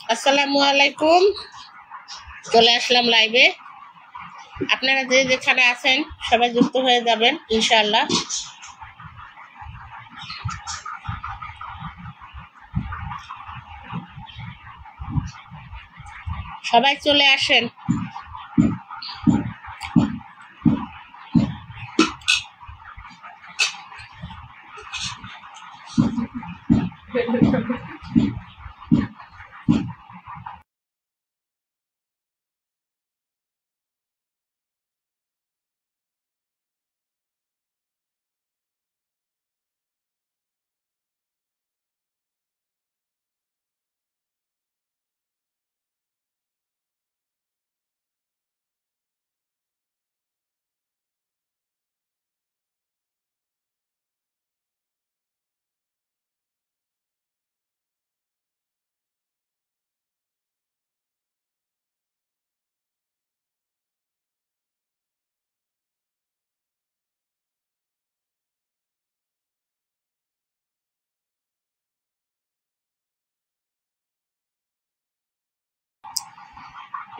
আসসালামু আলাইকুম, চলে আসলাম লাইভে। আপনারা যে যেখানে আছেন সবাই যুক্ত হয়ে যাবেন ইনশাআল্লাহ। সবাই চলে আসেন।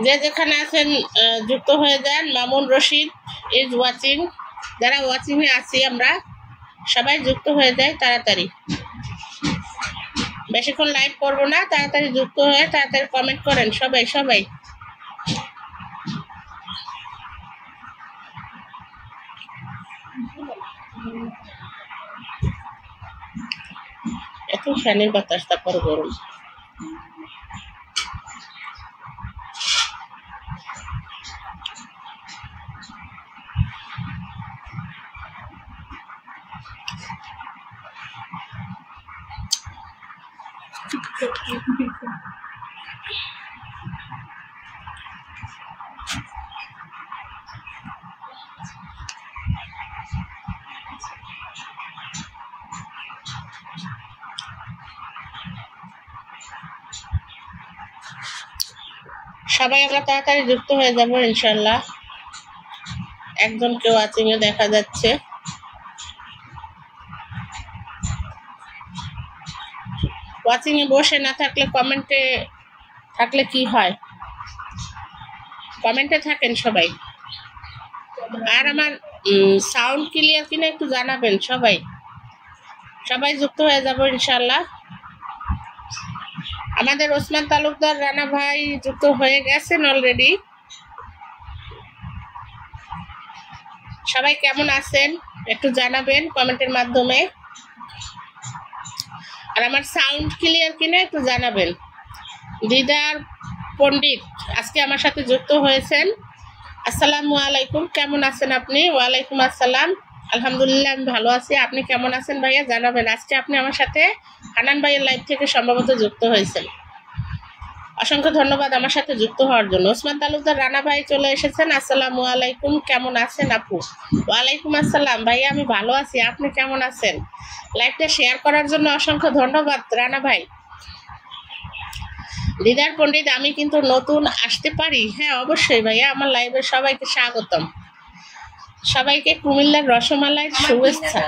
যে যেখানে আছেন যুক্ত হয়ে যান। Mamun Rashid is watching. যারা ওয়াচিং এ আছি আমরা সবাই যুক্ত হয়ে যাই তাড়াতাড়ি। বেশিক্ষণ লাইভ করবো না, তাড়াতাড়ি যুক্ত হয়ে তাড়াতাড়ি কমেন্ট করেন সবাই সবাই। এত ফ্যানের বাতাস, তারপর গরম। সবাই আমরা তাড়াতাড়ি যুক্ত হয়ে যাবো ইনশাল্লাহ। একজন কেউ ওয়াচিং এ দেখা যাচ্ছে। ওয়াচিং এ বসে না থাকলে কমেন্টে থাকলে কি হয়? কমেন্টে থাকেন সবাই। আর আমার সাউন্ড ক্লিয়ার কিনা একটু জানাবেন সবাই। সবাই যুক্ত হয়ে যাবো ইনশাল্লাহ। আমাদের ওসমান তালুকদার রানা ভাই যুক্ত হয়ে গেছেন অলরেডি। সবাই কেমন আছেন একটু জানাবেন কমেন্টের মাধ্যমে। আর আমার সাউন্ড ক্লিয়ার কিনা একটু জানাবেন। দিদার পণ্ডিত আজকে আমার সাথে যুক্ত হয়েছেন। আসসালামু আলাইকুম, কেমন আছেন আপনি? ওয়ালাইকুম আসসালাম, আলহামদুলিল্লাহ আমি ভালো আছি। আপনি কেমন আছেন ভাইয়া জানাবেন। আজকে আপনি আমার সাথে হানান ভাইয়ের লাইভ থেকে সম্ভবত যুক্ত হয়েছেন। অসংখ্য ধন্যবাদ আমার সাথে যুক্ত হওয়ার জন্য। ওসমান তালুকদার রানা ভাই চলে এসেছেন। আসসালামু আলাইকুম, কেমন আছেন আপু? ওয়ালাইকুম আসসালাম ভাইয়া, আমি ভালো আছি। আপনি কেমন আছেন? লাইভটা শেয়ার করার জন্য অসংখ্য ধন্যবাদ রানা ভাই। দিদার পণ্ডিত আমি কিন্তু নতুন আসতে পারি? হ্যাঁ অবশ্যই ভাইয়া, আমার লাইভে সবাইকে স্বাগতম। সবাইকে কুমিল্লার রসমালাইয়ের শুভেচ্ছা।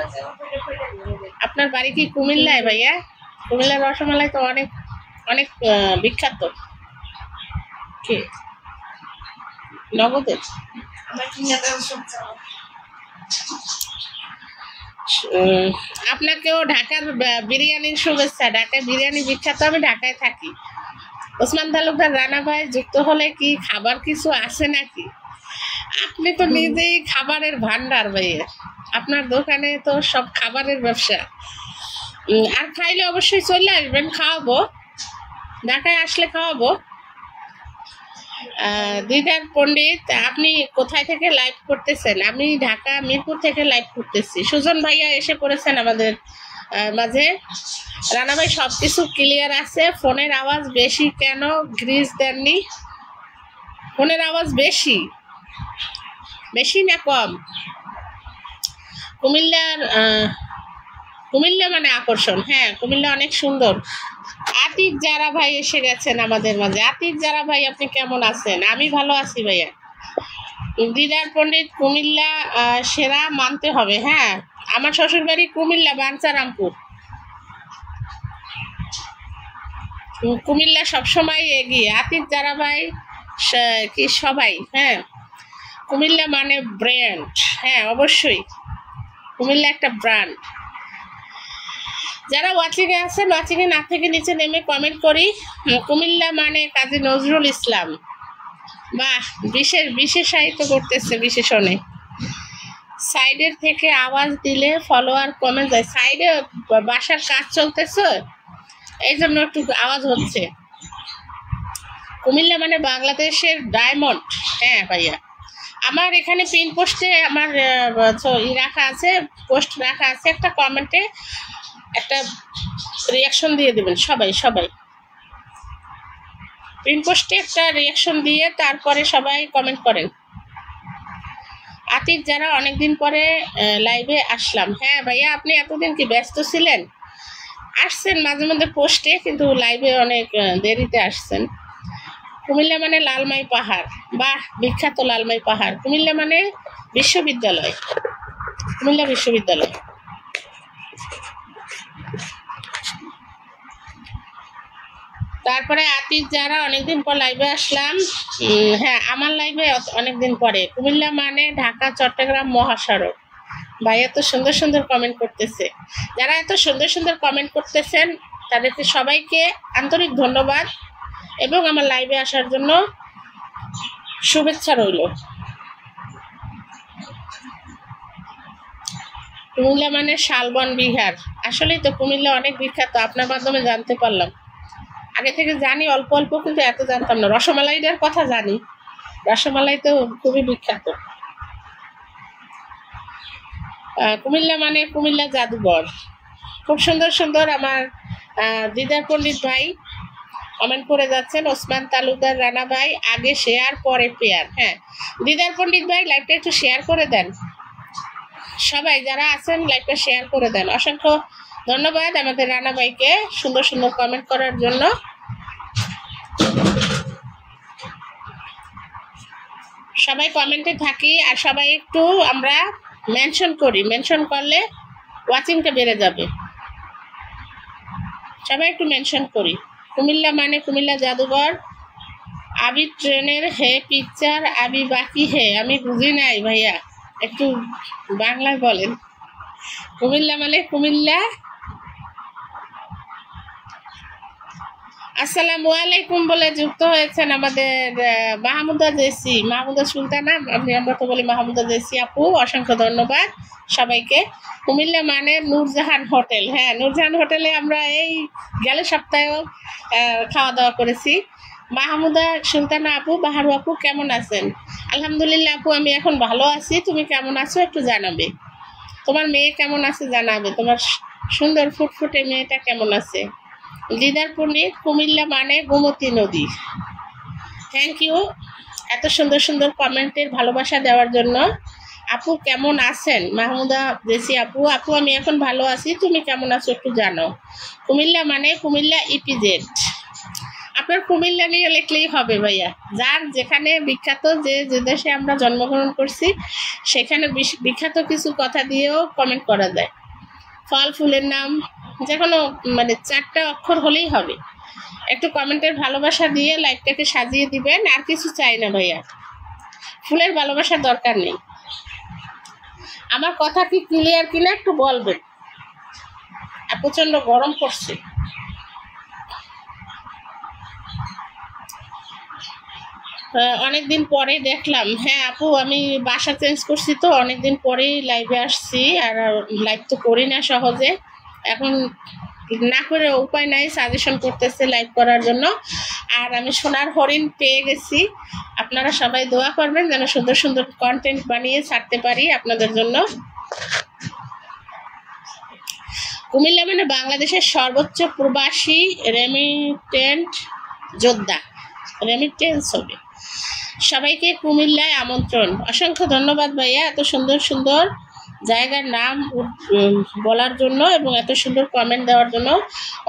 আপনার বাড়ি কি কুমিল্লায় ভাইয়া? কুমিল্লার রসমালাই তো অনেক অনেক বিখ্যাত। কে নগদের? আপনাকেও ঢাকার বিরিয়ানির শুভেচ্ছা। ঢাকায় বিরিয়ানি বিখ্যাত, আমি ঢাকায় থাকি। ওসমান তালুকদার রানা ভাই যুক্ত হলে কি খাবার কিছু আছে নাকি? আপনি তো নিজেই খাবারের ভান্ডার ভাইয়া, আপনার দোকানে তো সব খাবারের ব্যবসা। আর খাইলে অবশ্যই চলে আসবেন, খাওয়াবো। ঢাকায় আসলে খাওয়াবো। দিদার পণ্ডিত আপনি কোথায় থেকে লাইভ করতেছেন? আমি ঢাকা মিরপুর থেকে লাইভ করতেছি। সুজন ভাইয়া এসে পড়েছেন আমাদের মাঝে। রানা ভাই সবকিছু ক্লিয়ার আছে। ফোনের আওয়াজ বেশি কেন? গ্রিজ দেননি? ফোনের আওয়াজ বেশি? বেশি না কম? কুমিল্লার কুমিল্লা মানে আকর্ষণ। হ্যাঁ, কুমিল্লা অনেক সুন্দর। আতিক যারা ভাই এসে গেছেন আমাদের মাঝে। আতিক যারা ভাই, আপনি কেমন আছেন? আমি ভালো আছি ভাইয়া। দিদার পণ্ডিত কুমিল্লা সেরা মানতে হবে। হ্যাঁ, আমার শ্বশুর বাড়ি কুমিল্লা বাঞ্ছারামপুর। কুমিল্লা সবসময় এগিয়ে। আতিক যারা ভাই কি সবাই। হ্যাঁ, কুমিল্লা মানে ব্র্যান্ড। হ্যাঁ, অবশ্যই কুমিল্লা একটা ব্র্যান্ড। যারা ওয়াচিংয়ে আছেন, ওয়াচিংয়ে না থেকে নিচে নেমে কমেন্ট করি। কুমিল্লা মানে কাজী নজরুল ইসলাম। বাহ, বিশেষায়িত করতেছে বিশেষণে। সাইডের থেকে আওয়াজ দিলে ফলোয়ার কমে যায়। সাইডে বাসার কাজ চলতেছে, এই জন্য একটু আওয়াজ হচ্ছে। কুমিল্লা মানে বাংলাদেশের ডায়মন্ড। হ্যাঁ ভাইয়া, আমার এখানে পিন পোস্টে আমার রাখা আছে, পোস্ট রাখা আছে। একটা কমেন্টে একটা রিয়াকশন দিয়ে দেবেন সবাই। পিন পোস্টে একটা রিয়াকশন দিয়ে তারপরে সবাই কমেন্ট করেন। আতিক যারা অনেকদিন পরে লাইভে আসলাম। হ্যাঁ ভাইয়া, আপনি এতদিন কি ব্যস্ত ছিলেন? আসছেন মাঝে মধ্যে পোস্টে, কিন্তু লাইভে অনেক দেরিতে আসছেন। কুমিল্লা মানে লালমাই পাহাড়। বাহ, বিখ্যাত লালমাই পাহাড়। কুমিল্লা মানে বিশ্ববিদ্যালয়, কুমিল্লা বিশ্ববিদ্যালয়। তারপরে আতিক যারা অনেকদিন পর লাইভে আসলাম। হ্যাঁ, আমার লাইভে অনেকদিন পরে। কুমিল্লা মানে ঢাকা চট্টগ্রাম মহাসড়ক। ভাই এত সুন্দর সুন্দর কমেন্ট করতেছে। যারা এত সুন্দর সুন্দর কমেন্ট করতেছেন তাদেরকে সবাইকে আন্তরিক ধন্যবাদ এবং আমার লাইভে আসার জন্য শুভেচ্ছা রইল। কুমিল্লা মানে শালবন বিহার। আসলেই তো কুমিল্লা অনেক বিখ্যাত, আপনার মাধ্যমে জানতে পারলাম। আগে থেকে জানি অল্প অল্প, কিন্তু এত জানতাম না। রসমালাইটার কথা জানি, রসমালাই তো খুবই বিখ্যাত। কুমিল্লা মানে কুমিল্লা জাদুঘর। খুব সুন্দর সুন্দর আমার দিদার পণ্ডিত ভাই কমেন্ট করে যাচ্ছেন। ওসমান তালুকদার রানা ভাই, আগে শেয়ার পরে পেয়ার। হ্যাঁ, দিদার পণ্ডিত ভাই লাইভটা একটু শেয়ার করে দেন। সবাই যারা আছেন লাইভটা শেয়ার করে দেন। অসংখ্য ধন্যবাদ আমাদের রানা ভাইকে সুন্দর সুন্দর কমেন্ট করার জন্য। সবাই কমেন্টে থাকি, আর সবাই একটু আমরা মেনশন করি। মেনশন করলে ওয়াচিংটা বেড়ে যাবে। সবাই একটু মেনশন করি। কুমিল্লা মানে কুমিল্লা জাদুঘর। আবি ট্রেনের হে পিকচার আবি বাকি হে। আমি বুঝি নাই ভাইয়া, একটু বাংলায় বলেন। কুমিল্লা মানে কুমিল্লা। আসসালামু আলাইকুম বলে যুক্ত হয়েছেন আমাদের মাহমুদা জেসি, মাহমুদা সুলতানা। আমরা তো বলি মাহমুদা জেসি আপু, অসংখ্য ধন্যবাদ সবাইকে। কুমিল্লা মানে নূরজাহান হোটেল। হ্যাঁ, নূরজাহান হোটেলে আমরা এই গেল সপ্তাহেও খাওয়া দাওয়া করেছি। মাহমুদা সুলতানা আপু, বাহারু আপু কেমন আছেন? আলহামদুলিল্লাহ আপু, আমি এখন ভালো আছি। তুমি কেমন আছো একটু জানাবে। তোমার মেয়ে কেমন আছে জানাবে। তোমার সুন্দর ফুটফুটে মেয়েটা কেমন আছে? দিদার পণ্ডিত কুমিল্লা মানে গোমতী নদী। থ্যাংক ইউ এত সুন্দর সুন্দর কমেন্টের ভালোবাসা দেওয়ার জন্য। আপু কেমন আছেন? মাহমুদা জেসি আপু, আপু আমি এখন ভালো আছি। তুমি কেমন আছো একটু জানো। কুমিল্লা মানে কুমিল্লা ইপিজেড। আপনার কুমিল্লা নিয়ে লিখলেই হবে ভাইয়া। যার যেখানে বিখ্যাত, যে দেশে আমরা জন্মগ্রহণ করছি সেখানে বিখ্যাত কিছু কথা দিয়েও কমেন্ট করা যায়। ফল ফুলের নাম, যে কোনো মানে 4টা অক্ষর হলেই হবে। একটু কমেন্টের ভালোবাসা দিয়ে লাইভটাকে সাজিয়ে দিবেন। আর কিছু চাই না ভাইয়া, ফুলের ভালোবাসার দরকার নেই। আমার কথা কি ক্লিয়ার কিনা একটু বলবেন। আর প্রচন্ড গরম পড়ছে। অনেকদিন পরে দেখলাম। হ্যাঁ আপু, আমি বাসা চেঞ্জ করছি তো অনেকদিন পরেই লাইভে আসছি। আর লাইভ তো করি না সহজে, এখন না করে উপায় নাই, সাজেশন করতেছে লাইভ করার জন্য। আর আমি সোনার হরিণ পেয়ে গেছি। আপনারা সবাই দোয়া করবেন যেন সুন্দর সুন্দর কন্টেন্ট বানিয়ে ছাড়তে পারি আপনাদের জন্য। কুমিল্লা মানে বাংলাদেশের সর্বোচ্চ প্রবাসী রেমিটেন্ট যোদ্ধা। রেমিটেন্স হবে। সবাইকে কুমিল্লায় আমন্ত্রণ। অসংখ্য ধন্যবাদ ভাইয়া এত সুন্দর সুন্দর জায়গার নাম বলার জন্য এবং এত সুন্দর কমেন্ট দেওয়ার জন্য।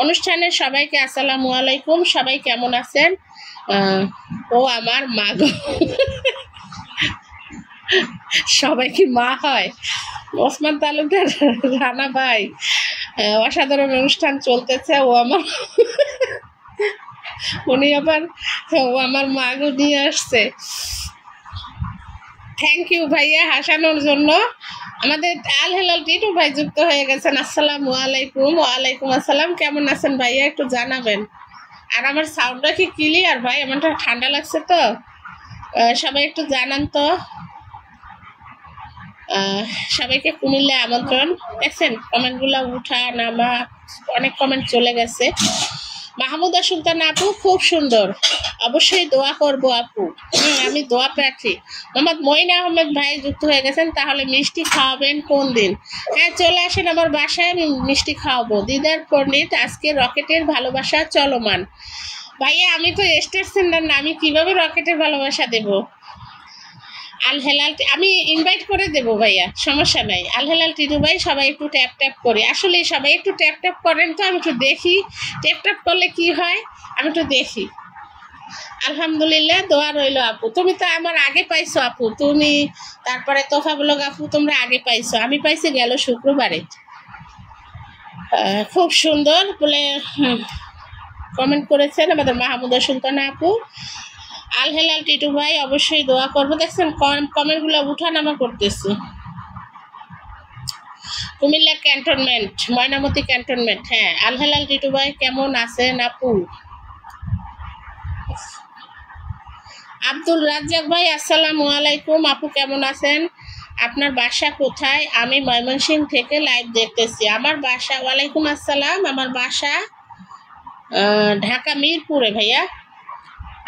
অনুষ্ঠানে সবাইকে আসসালামু আলাইকুম। সবাই কেমন আছেন? ও আমার মা গো। সবাই কি মা হয়? ওসমান তালুকদার রানা ভাই, অসাধারণ অনুষ্ঠান চলতেছে। উনি আবার ও আমার মা গো নিয়ে আসছে। থ্যাংক ইউ ভাইয়া হাসানোর জন্য। আমাদের আল হেলাল টিটু ভাই যুক্ত হয়ে গেছেন। আসসালামু আলাইকুম। ওয়ালাইকুম আসসালাম। কেমন আছেন ভাইয়া? একটু জানাবেন। আর আমার সাউন্ডটা কি ক্লিয়ার ভাই? আমারটা ঠান্ডা লাগছে তো, সবাই একটু জানান তো। সবাইকে কুমিল্লায় আমন্ত্রণ। দেখছেন কমেন্টগুলো উঠা নামা, অনেক কমেন্ট চলে গেছে। মাহমুদা সুলতানা আপু খুব সুন্দর, অবশ্যই দোয়া করবো আপু। আমি দোয়া প্রার্থী। মোহাম্মদ মঈন আহমেদ ভাই যুক্ত হয়ে গেছেন। তাহলে মিষ্টি খাওয়াবেন কোন দিন? হ্যাঁ, চলে আসেন আমার বাসায়, আমি মিষ্টি খাওয়াবো। দিদার পণ্ডিত, আজকে রকেটের ভালোবাসা চলমান। ভাইয়া আমি তো স্টার সেন্ডার না, আমি কিভাবে রকেটের ভালোবাসা দেব? আল হেলাল আমি ইনভাইট করে দেব ভাইয়া, সমস্যা নাই। আল হেলাল টিটু ভাই সবাই একটু ট্যাপ ট্যাপ করি। আসলে সবাই একটু ট্যাপ ট্যাপ করেন তো, আমি একটু দেখি ট্যাপ ট্যাপ করলে কি হয়, আমি একটু দেখি। আলহামদুলিল্লাহ, দোয়া রইল আপু। তুমি তো আমার আগে পাইছো আপু, তুমি তারপরে তোফা ব্লগ আপু তোমরা আগে পাইছো, আমি পাইছি গেল শুক্রবারে। খুব সুন্দর বলে কমেন্ট করেছেন আমাদের মাহমুদা সুলতানা আপু। আল হেলাল টিটু ভাই অবশ্যই দোয়া করবো। দেখছেন কমেন্টগুলো উঠানামা করতেছি। Comilla cantonment, Mainamati cantonment. হ্যাঁ, আল হেলাল টিটু ভাই কেমন আছেন আপু? আব্দুল রাজ্জাক ভাই আসসালামু আলাইকুম। আপু কেমন আছেন? আপনার বাসা কোথায়? আমি ময়মনসিংহ থেকে লাইভ দেখতেছি। আমার বাসা, ওয়ালাইকুম আসসালাম, আমার বাসা ঢাকা মিরপুরে ভাইয়া।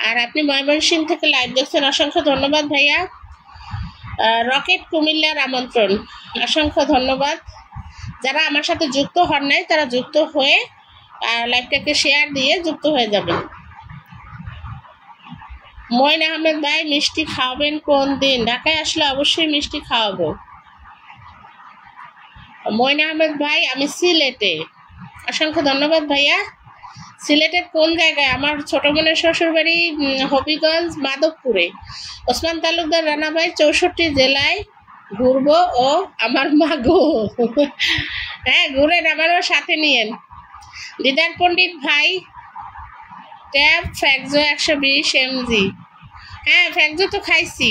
আর আপনি ময়মনসিংহ থেকে লাইভ দেখছেন, অসংখ্য ধন্যবাদ ভাইয়া। রকেট কুমিল্লার আমন্ত্রণ, অসংখ্য ধন্যবাদ। যারা আমার সাথে যুক্ত হন নাই তারা যুক্ত হয়ে লাইভটাকে শেয়ার দিয়ে যুক্ত হয়ে যাবেন। মঈন আহমেদ ভাই মিষ্টি খাওয়াবেন কোন দিন? ঢাকায় আসলে অবশ্যই মিষ্টি খাওয়াবো। মঈন আহমেদ ভাই আমি সিলেটে। অসংখ্য ধন্যবাদ ভাইয়া। সিলেটের কোন জায়গায়? আমার ছোট বোনের শ্বশুর বাড়ি হবিগঞ্জ মাধবপুরে। ওসমান তালুকদার রানা ভাই 64 জেলায় ঘুরবো ও আমার মা গো। হ্যাঁ, ঘুরেন, আমারও সাথে নিয়েন। দিদার পণ্ডিত ভাই ট্যাব ফ্যাক্সো 120 mg। হ্যাঁ, ফ্যাক্সো তো খাইছি,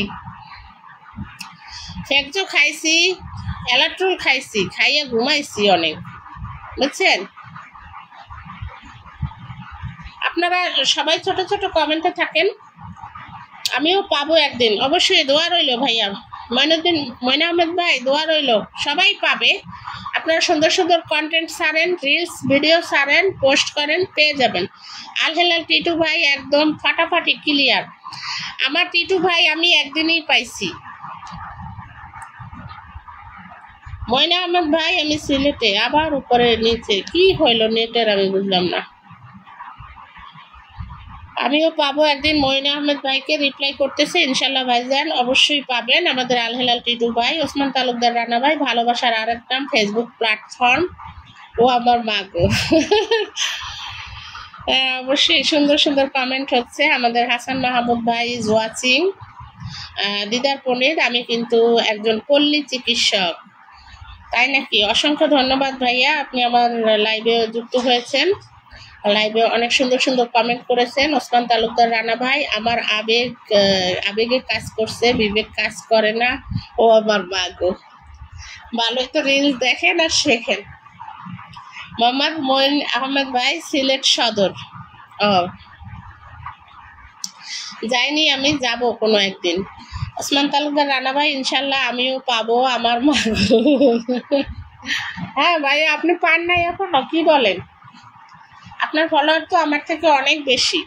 ফ্যাক্সো খাইছি, অ্যালাট্রল খাইছি, খাইয়ে ঘুমাইছি অনেক, বুঝছেন? আপনারা সবাই ছোট ছোট কমেন্টে থাকেন, আমিও পাবো একদিন। অবশ্যই দোয়া রইল ভাইয়া। মঈন আহমেদ ভাই দোয়া রইল, সবাই পাবে। আপনারা সুন্দর সুন্দর কন্টেন্ট ছাড়েন, রিলস ভিডিও ছাড়েন, পোস্ট করেন, পেয়ে যাবেন। আল হেলাল টিটু ভাই একদম ফাটাফাটি ক্লিয়ার। আমার টিটু ভাই আমি একদিনই পাইছি। মঈন আহমেদ ভাই আমি সিলেটে। আবার উপরে নিচে কি হইল নেটের, আমি বুঝলাম না। আমিও পাবো একদিন। মঈন আহমেদ ভাইকে রিপ্লাই করতেছে, ইনশাল্লাহ ভাইজান অবশ্যই পাবেন। আমাদের আল হেলাল টিটু ভাই, ওসমান তালুকদার রানা ভাই, ভালোবাসার আরেক নাম ফেসবুক প্ল্যাটফর্ম ও আমার মা গো। অবশ্যই সুন্দর সুন্দর কমেন্ট হচ্ছে। আমাদের হাসান মাহমুদ ভাই ইজ ওয়াচিং। দিদার পণ্ডিত আমি কিন্তু একজন পল্লী চিকিৎসক। তাই নাকি? অসংখ্য ধন্যবাদ ভাইয়া, আপনি আমার লাইভে যুক্ত হয়েছেন। লাইভে অনেক সুন্দর সুন্দর কমেন্ট করেছেন। ওসমান তালুকদার রানা ভাই, আমার আবেগে কাজ করছে, বিবেক কাজ করে না ও আমার মা গো। ভালোই তো রিলস দেখেন আর শেখেন। মোহাম্মদ মঈন আহমেদ ভাই সিলেট সদর। ও যাইনি, আমি যাব কোনো একদিন। ওসমান তালুকদার রানা ভাই ইনশাল্লাহ আমিও পাবো আমার মা গো। হ্যাঁ ভাই, আপনি পান নাই এখনো? কি বলেন? আপনার ফলোয়ার তো আমার থেকে অনেক বেশি।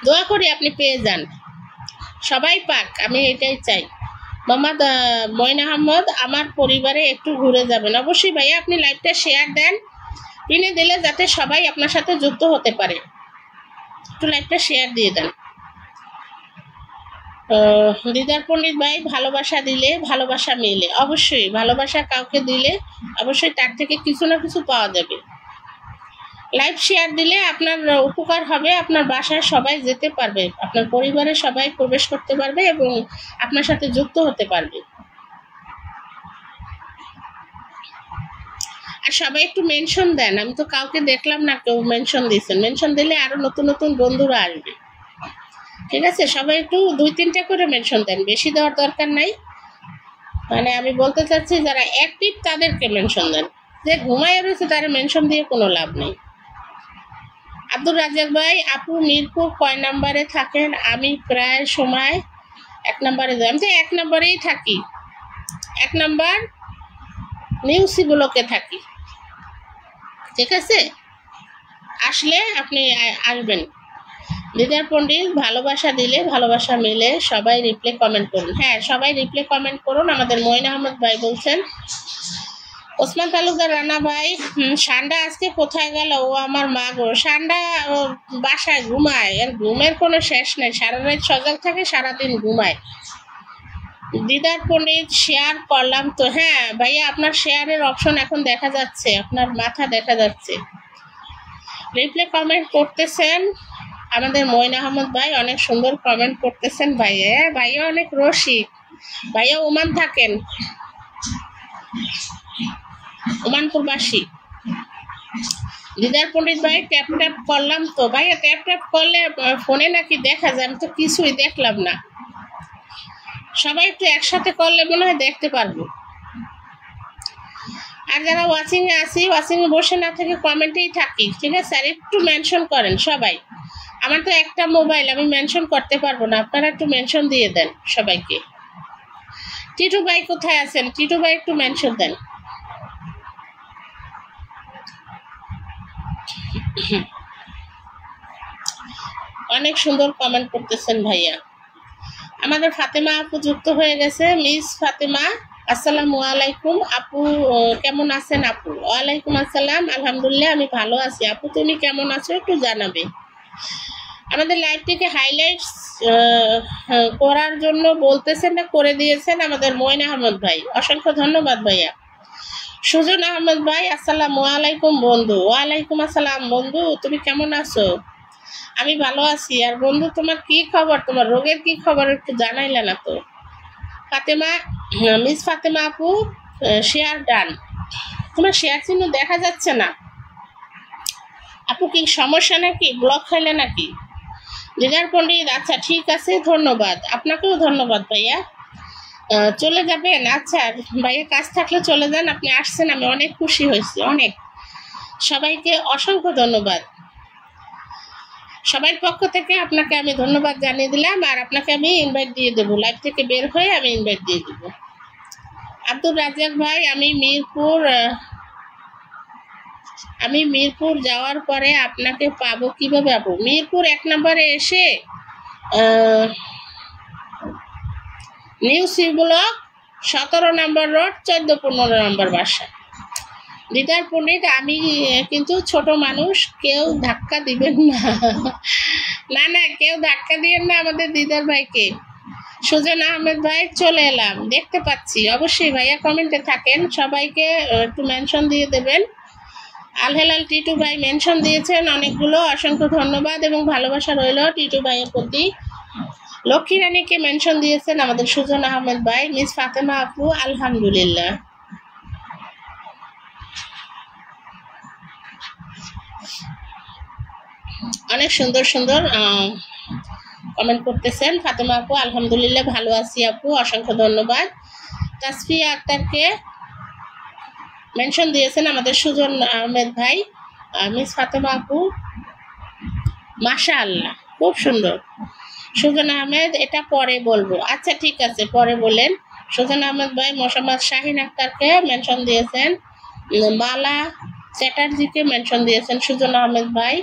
দোয়া করি আপনি পেয়ে যান, সবাই পাক, আমি এটাই চাই। মোহাম্মদ মঈন আহমদ, আমার পরিবারে একটু ঘুরে যাবেন। অবশ্যই ভাইয়া, আপনি লাইভটা শেয়ার দেন, পিনে দিলে যাতে সবাই আপনার সাথে যুক্ত হতে পারে। একটু লাইভটা শেয়ার দিয়ে দেন। দিদার পণ্ডিত ভাই, ভালোবাসা দিলে ভালোবাসা মেলে, অবশ্যই ভালোবাসা কাউকে দিলে অবশ্যই তার থেকে কিছু না কিছু পাওয়া যাবে। লাইভ শেয়ার দিলে আপনার উপকার হবে, আপনার বাসায় সবাই যেতে পারবে, আপনার পরিবারের সবাই প্রবেশ করতে পারবে এবং আপনার সাথে যুক্ত হতে পারবে। আর সবাই একটু মেনশন দেন, আমি তো কাউকে দেখলাম না কেউ মেনশন দিয়েছেন। মেনশন দিলে আরো নতুন নতুন বন্ধুরা আসবে। ঠিক আছে, সবাই একটু 2-3টা করে মেনশন দেন, বেশি দেওয়ার দরকার নাই। মানে আমি বলতে চাচ্ছি যারা অ্যাক্টিভ তাদেরকে মেনশন দেন, যে ঘুমায় রয়েছে তারা মেনশন দিয়ে কোনো লাভ নেই। আব্দুর রাজ্জাক ভাই, আপু মিরপুর কয় নাম্বারে থাকেন? আমি প্রায় সময় 1 নাম্বারে যাই, আমি তো 1 নাম্বারেই থাকি, 1 নাম্বার নিউ সি ব্লকে থাকি। ঠিক আছে, আসলে আপনি আসবেন। দিদার পণ্ডিত, ভালোবাসা দিলে ভালোবাসা মেলে, সবাই রিপ্লে কমেন্ট করুন। হ্যাঁ, সবাই রিপ্লে কমেন্ট করুন। আমাদের মঈন আহমদ ভাই বলছেন। ওসমান তালুকদার রানা ভাই, সান্ডা আজকে কোথায় গেল? ও আমার মা গো, সান্ডা বাসায় ঘুমায়, এর ঘুমের কোনো শেষ নেই, সারা রাত সজাগ থাকে, সারাদিন ঘুমায়। দিদার পণ্ডিত, শেয়ার করলাম তো। হ্যাঁ ভাইয়া, আপনার শেয়ারের অপশন এখন দেখা যাচ্ছে, আপনার মাথা দেখা যাচ্ছে। রিপ্লে কমেন্ট করতেছেন আমাদের মঈন আহমদ ভাই, অনেক সুন্দর কমেন্ট করতেছেন ভাইয়া। ভাইয়া অনেক রসিক, ভাইয়া ওমান থাকেন, ওমান প্রবাসী। দিদার পণ্ডিত ভাই, ট্যাপ ট্যাপ করলাম তো। ভাইয়া ট্যাপ ট্যাপ করলে ফোনে নাকি দেখা যায়? আমি তো কিছুই দেখলাম না। সবাই একটু একসাথে করলে মনে হয় দেখতে পারবো। আর যারা ওয়াচিং এ আছি, ওয়াচিং এ বসে না থেকে কমেন্টেই থাকি। ঠিক আছে, আর একটু মেনশন করেন সবাই। আমার তো একটা মোবাইল, আমি মেনশন করতে পারবো না, আপনারা একটু মেনশন দিয়ে দেন সবাইকে। টিটু ভাই কোথায় আছেন? টিটু ভাই একটু মেনশন দেন। অনেক সুন্দর কমেন্ট করতেছেন ভাইয়া। আমাদের ফাতেমা আপু যুক্ত হয়ে গেছে, মিস ফাতেমা, আসসালামু আলাইকুম আপু, কেমন আছেন আপু? ওয়ালাইকুম আসসালাম, আলহামদুলিল্লাহ আমি ভালো আছি। আপু তুমি কেমন আছো একটু জানাবে। আমাদের লাইভটিকে হাইলাইটস করার জন্য বলতেছেন না, করে দিয়েছেন আমাদের মঈন আহমদ ভাই, অসংখ্য ধন্যবাদ ভাইয়া। সুজন আহমদ ভাই, আসসালামু আলাইকুম বন্ধু। ওয়ালাইকুম আসসালাম বন্ধু, তুমি কেমন আছো? আমি ভালো আছি। আর বন্ধু তোমার কি খবর, তোমার রোগের কি খবর একটু জানাইলে না তো। ফাতেমা, মিস ফাতেমা আপু, শেয়ার ডান। তোমার শেয়ার চিহ্ন দেখা যাচ্ছে না আপু, কি সমস্যা নাকি? ব্লক খাইলে নাকি? দিদার পণ্ডিত, আচ্ছা ঠিক আছে, ধন্যবাদ। আপনাকেও ধন্যবাদ ভাইয়া। চলে যাবেন? আচ্ছা ভাইয়া, কাজ থাকলে চলে যান, আপনি আসছেন, আমি অনেক খুশি হয়েছি, অনেক। সবাইকে অসংখ্য ধন্যবাদ, সবার পক্ষ থেকে আপনাকে আমি ধন্যবাদ জানিয়ে দিলাম। আর আপনাকে আমি ইনভাইট দিয়ে দেবো, লাইভ থেকে বের হয়ে আমি ইনভাইট দিয়ে দেবো। আব্দুর রাজ্জাক ভাই, আমি মিরপুর যাওয়ার পরে আপনাকে পাবো কিভাবে আপু? মিরপুর 1 নম্বরে এসে নিউ সি ব্লক, 17 নম্বর রোড, 14-15 নম্বর বাসা। দিদার পণ্ডিত, আমি কিন্তু ছোট মানুষ, কেউ ধাক্কা দিবেন না। না না, কেউ ধাক্কা দিবেন না আমাদের দিদার ভাইকে। সুজন আহমেদ ভাই, চলে এলাম, দেখতে পাচ্ছি। অবশ্যই ভাইয়া কমেন্টে থাকেন, সবাইকে একটু মেনশন দিয়ে দেবেন। আল হেলাল টিটু ভাই মেনশন দিয়েছেন অনেকগুলো, অসংখ্য ধন্যবাদ এবং ভালোবাসা রইল টিটু ভাইয়ের প্রতি। লক্ষ্মী রানীকে মেনশন দিয়েছেন আমাদের সুজন আহমেদ ভাই। মিস ফাতেমা আপু, আলহামদুলিল্লাহ। অনেক সুন্দর সুন্দর কমেন্ট করতেছেন। ফাতেমা আপু, আলহামদুলিল্লাহ ভালো আছি আপু, অসংখ্য ধন্যবাদ। তাসফিয়া আক্তারকে মেনশন দিয়েছেন আমাদের সুজন আহমেদ ভাই। মিস ফাতেমা আপু, মাশাআল্লাহ, খুব সুন্দর। সুজন আহমেদ, এটা পরে বলবো। আচ্ছা ঠিক আছে, পরে বলেন। সুজন আহমেদ ভাই মোসাম্মদ শাহিন আক্তারকে মেনশন দিয়েছেন। মালা চ্যাটার্জিকে মেনশন দিয়েছেন সুজন আহমেদ ভাই।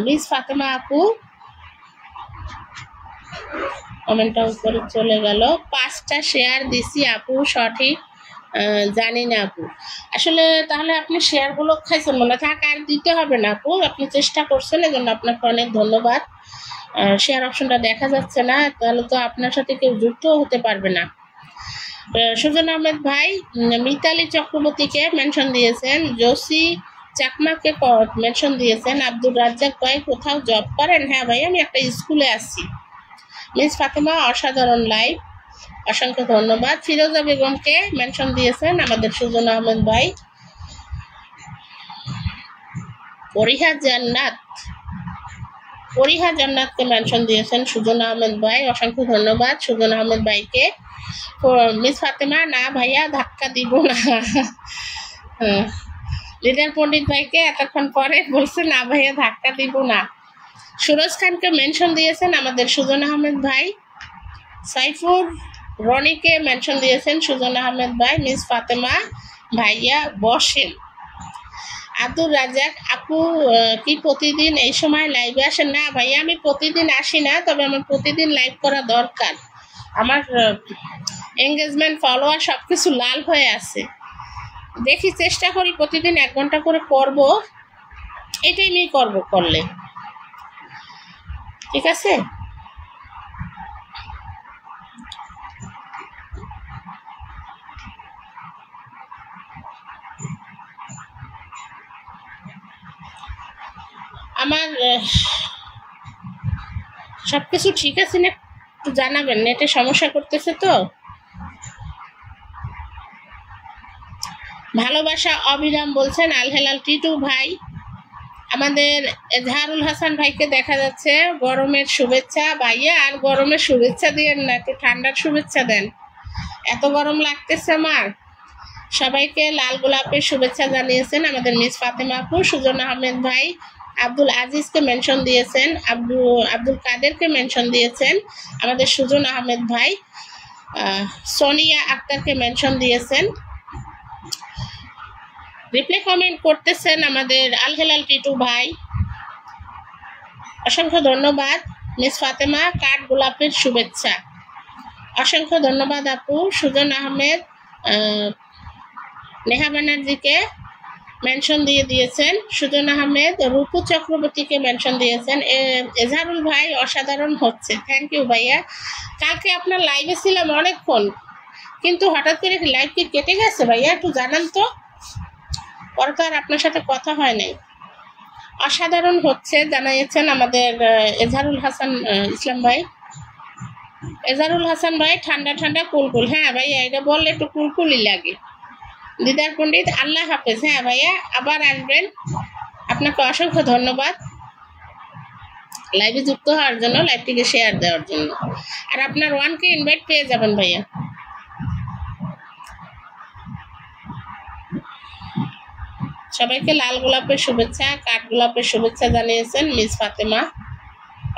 মিস ফাতেমা আপু, কমেন্টটা উপরে চলে গেল। 5টা শেয়ার দিছি আপু, সঠিক জানি না আপু। আসলে তাহলে আপনি শেয়ারগুলো খাইছেন, মনে থাক আর দিতে হবে না আপু, আপনি চেষ্টা করছেন, এজন্য আপনাকে অনেক ধন্যবাদ। শেয়ার অপশনটা দেখা যাচ্ছে না, তাহলে তো আপনার সাথে কেউ যুক্ত হতে পারবে না। সুজন আহমেদ ভাই মিতালি চক্রবর্তীকে মেনশন দিয়েছেন, জসি চাকমাকে মেনশন দিয়েছেন, আব্দুর রাজ্জাক ভাই কোথাও জব করেন? হ্যাঁ ভাই, আমি একটা স্কুলে আসছি। মিস ফাতেমা অসাধারণ লাইভ, অসংখ্য ধন্যবাদ। ফিরোজা বেগমকে মেনশন দিয়েছেন আমাদের সুজন আহমেদ ভাই। পরিহা জান্নাতকে মেনশন দিয়েছেন সুজন আহমেদ ভাই, অসংখ্য ধন্যবাদ সুজন আহমেদ ভাইকে। মিস ফাতেমা না ভাইয়া ধাক্কা দিব না। লিডার পণ্ডিত ভাইকে এতক্ষণ পরে বলছে না ভাইয়া ধাক্কা দিব না। সুরজ খানকে মেনশন দিয়েছেন আমাদের সুজন আহমেদ ভাই। সাইফুর রনিকে মেনশন দিয়েছেন সুজন আহমেদ ভাই। মিস ফাতেমা ভাইয়া বসেন। আব্দুর রাজ্জাক আপু কি প্রতিদিন এই সময় লাইভে আসেন? না ভাইয়া, আমি প্রতিদিন আসি না, তবে আমার প্রতিদিন লাইভ করা দরকার। আমার এঙ্গেজমেন্ট, ফলোয়ার সবকিছু লাল হয়ে আছে। দেখি, চেষ্টা করি প্রতিদিন 1 ঘন্টা করে করব, এটাই নিয়ে করব করলে, ঠিক আছে? আমার সবকিছু ঠিক আছে না একটু জানাবেন, নেটে সমস্যা করতেছে তো। ভালোবাসা অবিরাম বলছেন আল হেলাল টিটু ভাই। আমাদের এজাহারুল হাসান ভাইকে দেখা যাচ্ছে, গরমের শুভেচ্ছা ভাইয়া। আর গরমের শুভেচ্ছা দিয়েন না, একটু ঠান্ডার শুভেচ্ছা দেন, এত গরম লাগতেছে আমার। সবাইকে লাল গোলাপের শুভেচ্ছা জানিয়েছেন আমাদের মিস ফাতেমা আপু। সুজন আহমেদ ভাই আব্দুল আজিজকে মেনশন দিয়েছেন, আব্দুল কাদেরকে মেনশন দিয়েছেন আমাদের সুজন আহমেদ ভাই। সোনিয়া আক্তারকে মেনশন দিয়েছেন। রিপ্লে কমেন্ট করতেছেন আমাদের আল হেলাল টিটু ভাই, অসংখ্য ধন্যবাদ। মিস ফাতেমা কাঠ গোলাপের শুভেচ্ছা, অসংখ্য ধন্যবাদ আপু। সুজন আহমেদ নেহা ব্যানার্জিকে মেনশন দিয়েছেন। সুজন আহমেদ রূপু চক্রবর্তীকে মেনশন দিয়েছেন। এজাহারুল ভাই অসাধারণ হচ্ছে, থ্যাংক ইউ ভাইয়া। কালকে আপনার লাইভে ছিলাম অনেকক্ষণ, কিন্তু হঠাৎ করে লাইভ কি কেটে গেছে ভাইয়া? একটু জানান তো, পরে তো আর আপনার সাথে কথা হয় নাই। অসাধারণ হচ্ছে জানিয়েছেন আমাদের এজাহারুল হাসান ইসলাম ভাই। এজাহারুল হাসান ভাই ঠান্ডা ঠান্ডা কুলকুল। হ্যাঁ ভাইয়া, এটা বললে একটু কুলকুলই লাগে। দিদার পণ্ডিত আল্লাহ হাফেজ। হ্যাঁ ভাইয়া, আবার আসবেন, আপনাকে অসংখ্য ধন্যবাদ লাইভে যুক্ত হওয়ার জন্য, লাইভটিকে শেয়ার দেওয়ার জন্য। আর আপনার 1K ইনভাইট পেয়ে যাবেন ভাইয়া। সবাইকে লাল গোলাপের শুভেচ্ছা, কাঠ গোলাপের শুভেচ্ছা জানিয়েছেন মিস ফাতেমা,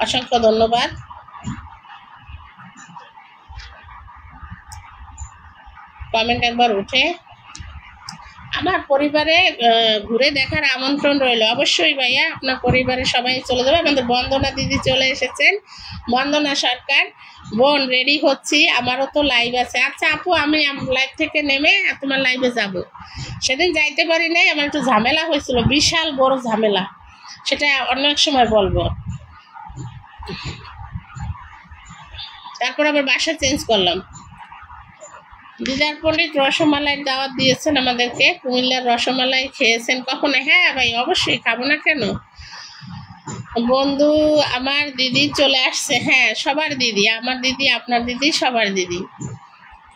অসংখ্য ধন্যবাদ। কমেন্ট একবার উঠে। আমার পরিবারে ঘুরে দেখার আমন্ত্রণ রইল। অবশ্যই ভাইয়া, আপনার পরিবারের সবাই চলে যাবে। আমাদের বন্দনা দিদি চলে এসেছেন, বন্দনা সরকার বোন, রেডি হচ্ছি, আমারও তো লাইভ আছে। আচ্ছা আপু, আমি লাইভ থেকে নেমে তোমার লাইভে যাব। সেদিন যাইতে পারি নাই, আমার একটু ঝামেলা হয়েছিল, বিশাল বড় ঝামেলা, সেটা অন্য এক সময় বলবো। তারপর আবার বাসা চেঞ্জ করলাম। দিদার পণ্ডিত রসমালাইয়ের দাওয়াত দিয়েছেন আমাদেরকে, কুমিল্লার রসমালাই খেয়েছেন কখনো? হ্যাঁ ভাই, অবশ্যই, খাবো না কেন। বন্ধু আমার দিদি চলে আসছে। হ্যাঁ, সবার দিদি, আমার দিদি, আপনার দিদি, সবার দিদি।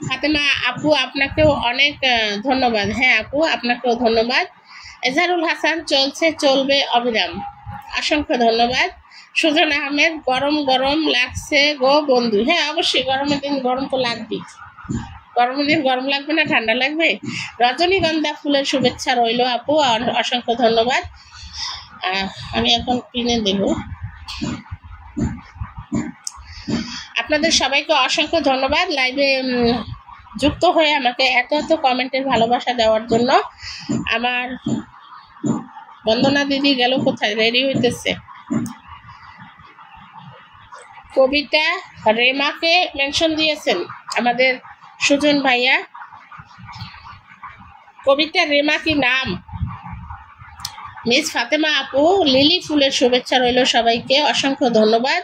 ফাতেমা আপু আপনাকেও অনেক ধন্যবাদ। হ্যাঁ আপু, আপনাকেও ধন্যবাদ। এজাহারুল হাসান চলছে চলবে অবিরাম, অসংখ্য ধন্যবাদ। সুজন আহমেদ গরম গরম লাগছে গো বন্ধু। হ্যাঁ অবশ্যই, গরমের দিন গরম তো লাগবে। গরমের দিন গরম লাগবে না, ঠান্ডা লাগবে? রজনীগন্ধা ফুলের শুভেচ্ছা রইল আপু, অসংখ্য ধন্যবাদ। আমি এখন পিনে দেব। আপনাদের সবাইকে অসংখ্য ধন্যবাদ লাইভে যুক্ত হয়ে আমাকে এত এত কমেন্টের ভালোবাসা দেওয়ার জন্য। আমার বন্দনা দিদি গেল কোথায়? রেডি হইতেছে। কবিতা রেমাকে মেনশন দিয়েছেন আমাদের সুজন ভাইয়া। কবিতা রেমা কি নাম? মিস ফাতেমা আপু লিলি ফুলের শুভেচ্ছা রইল সবাইকে, অসংখ্য ধন্যবাদ।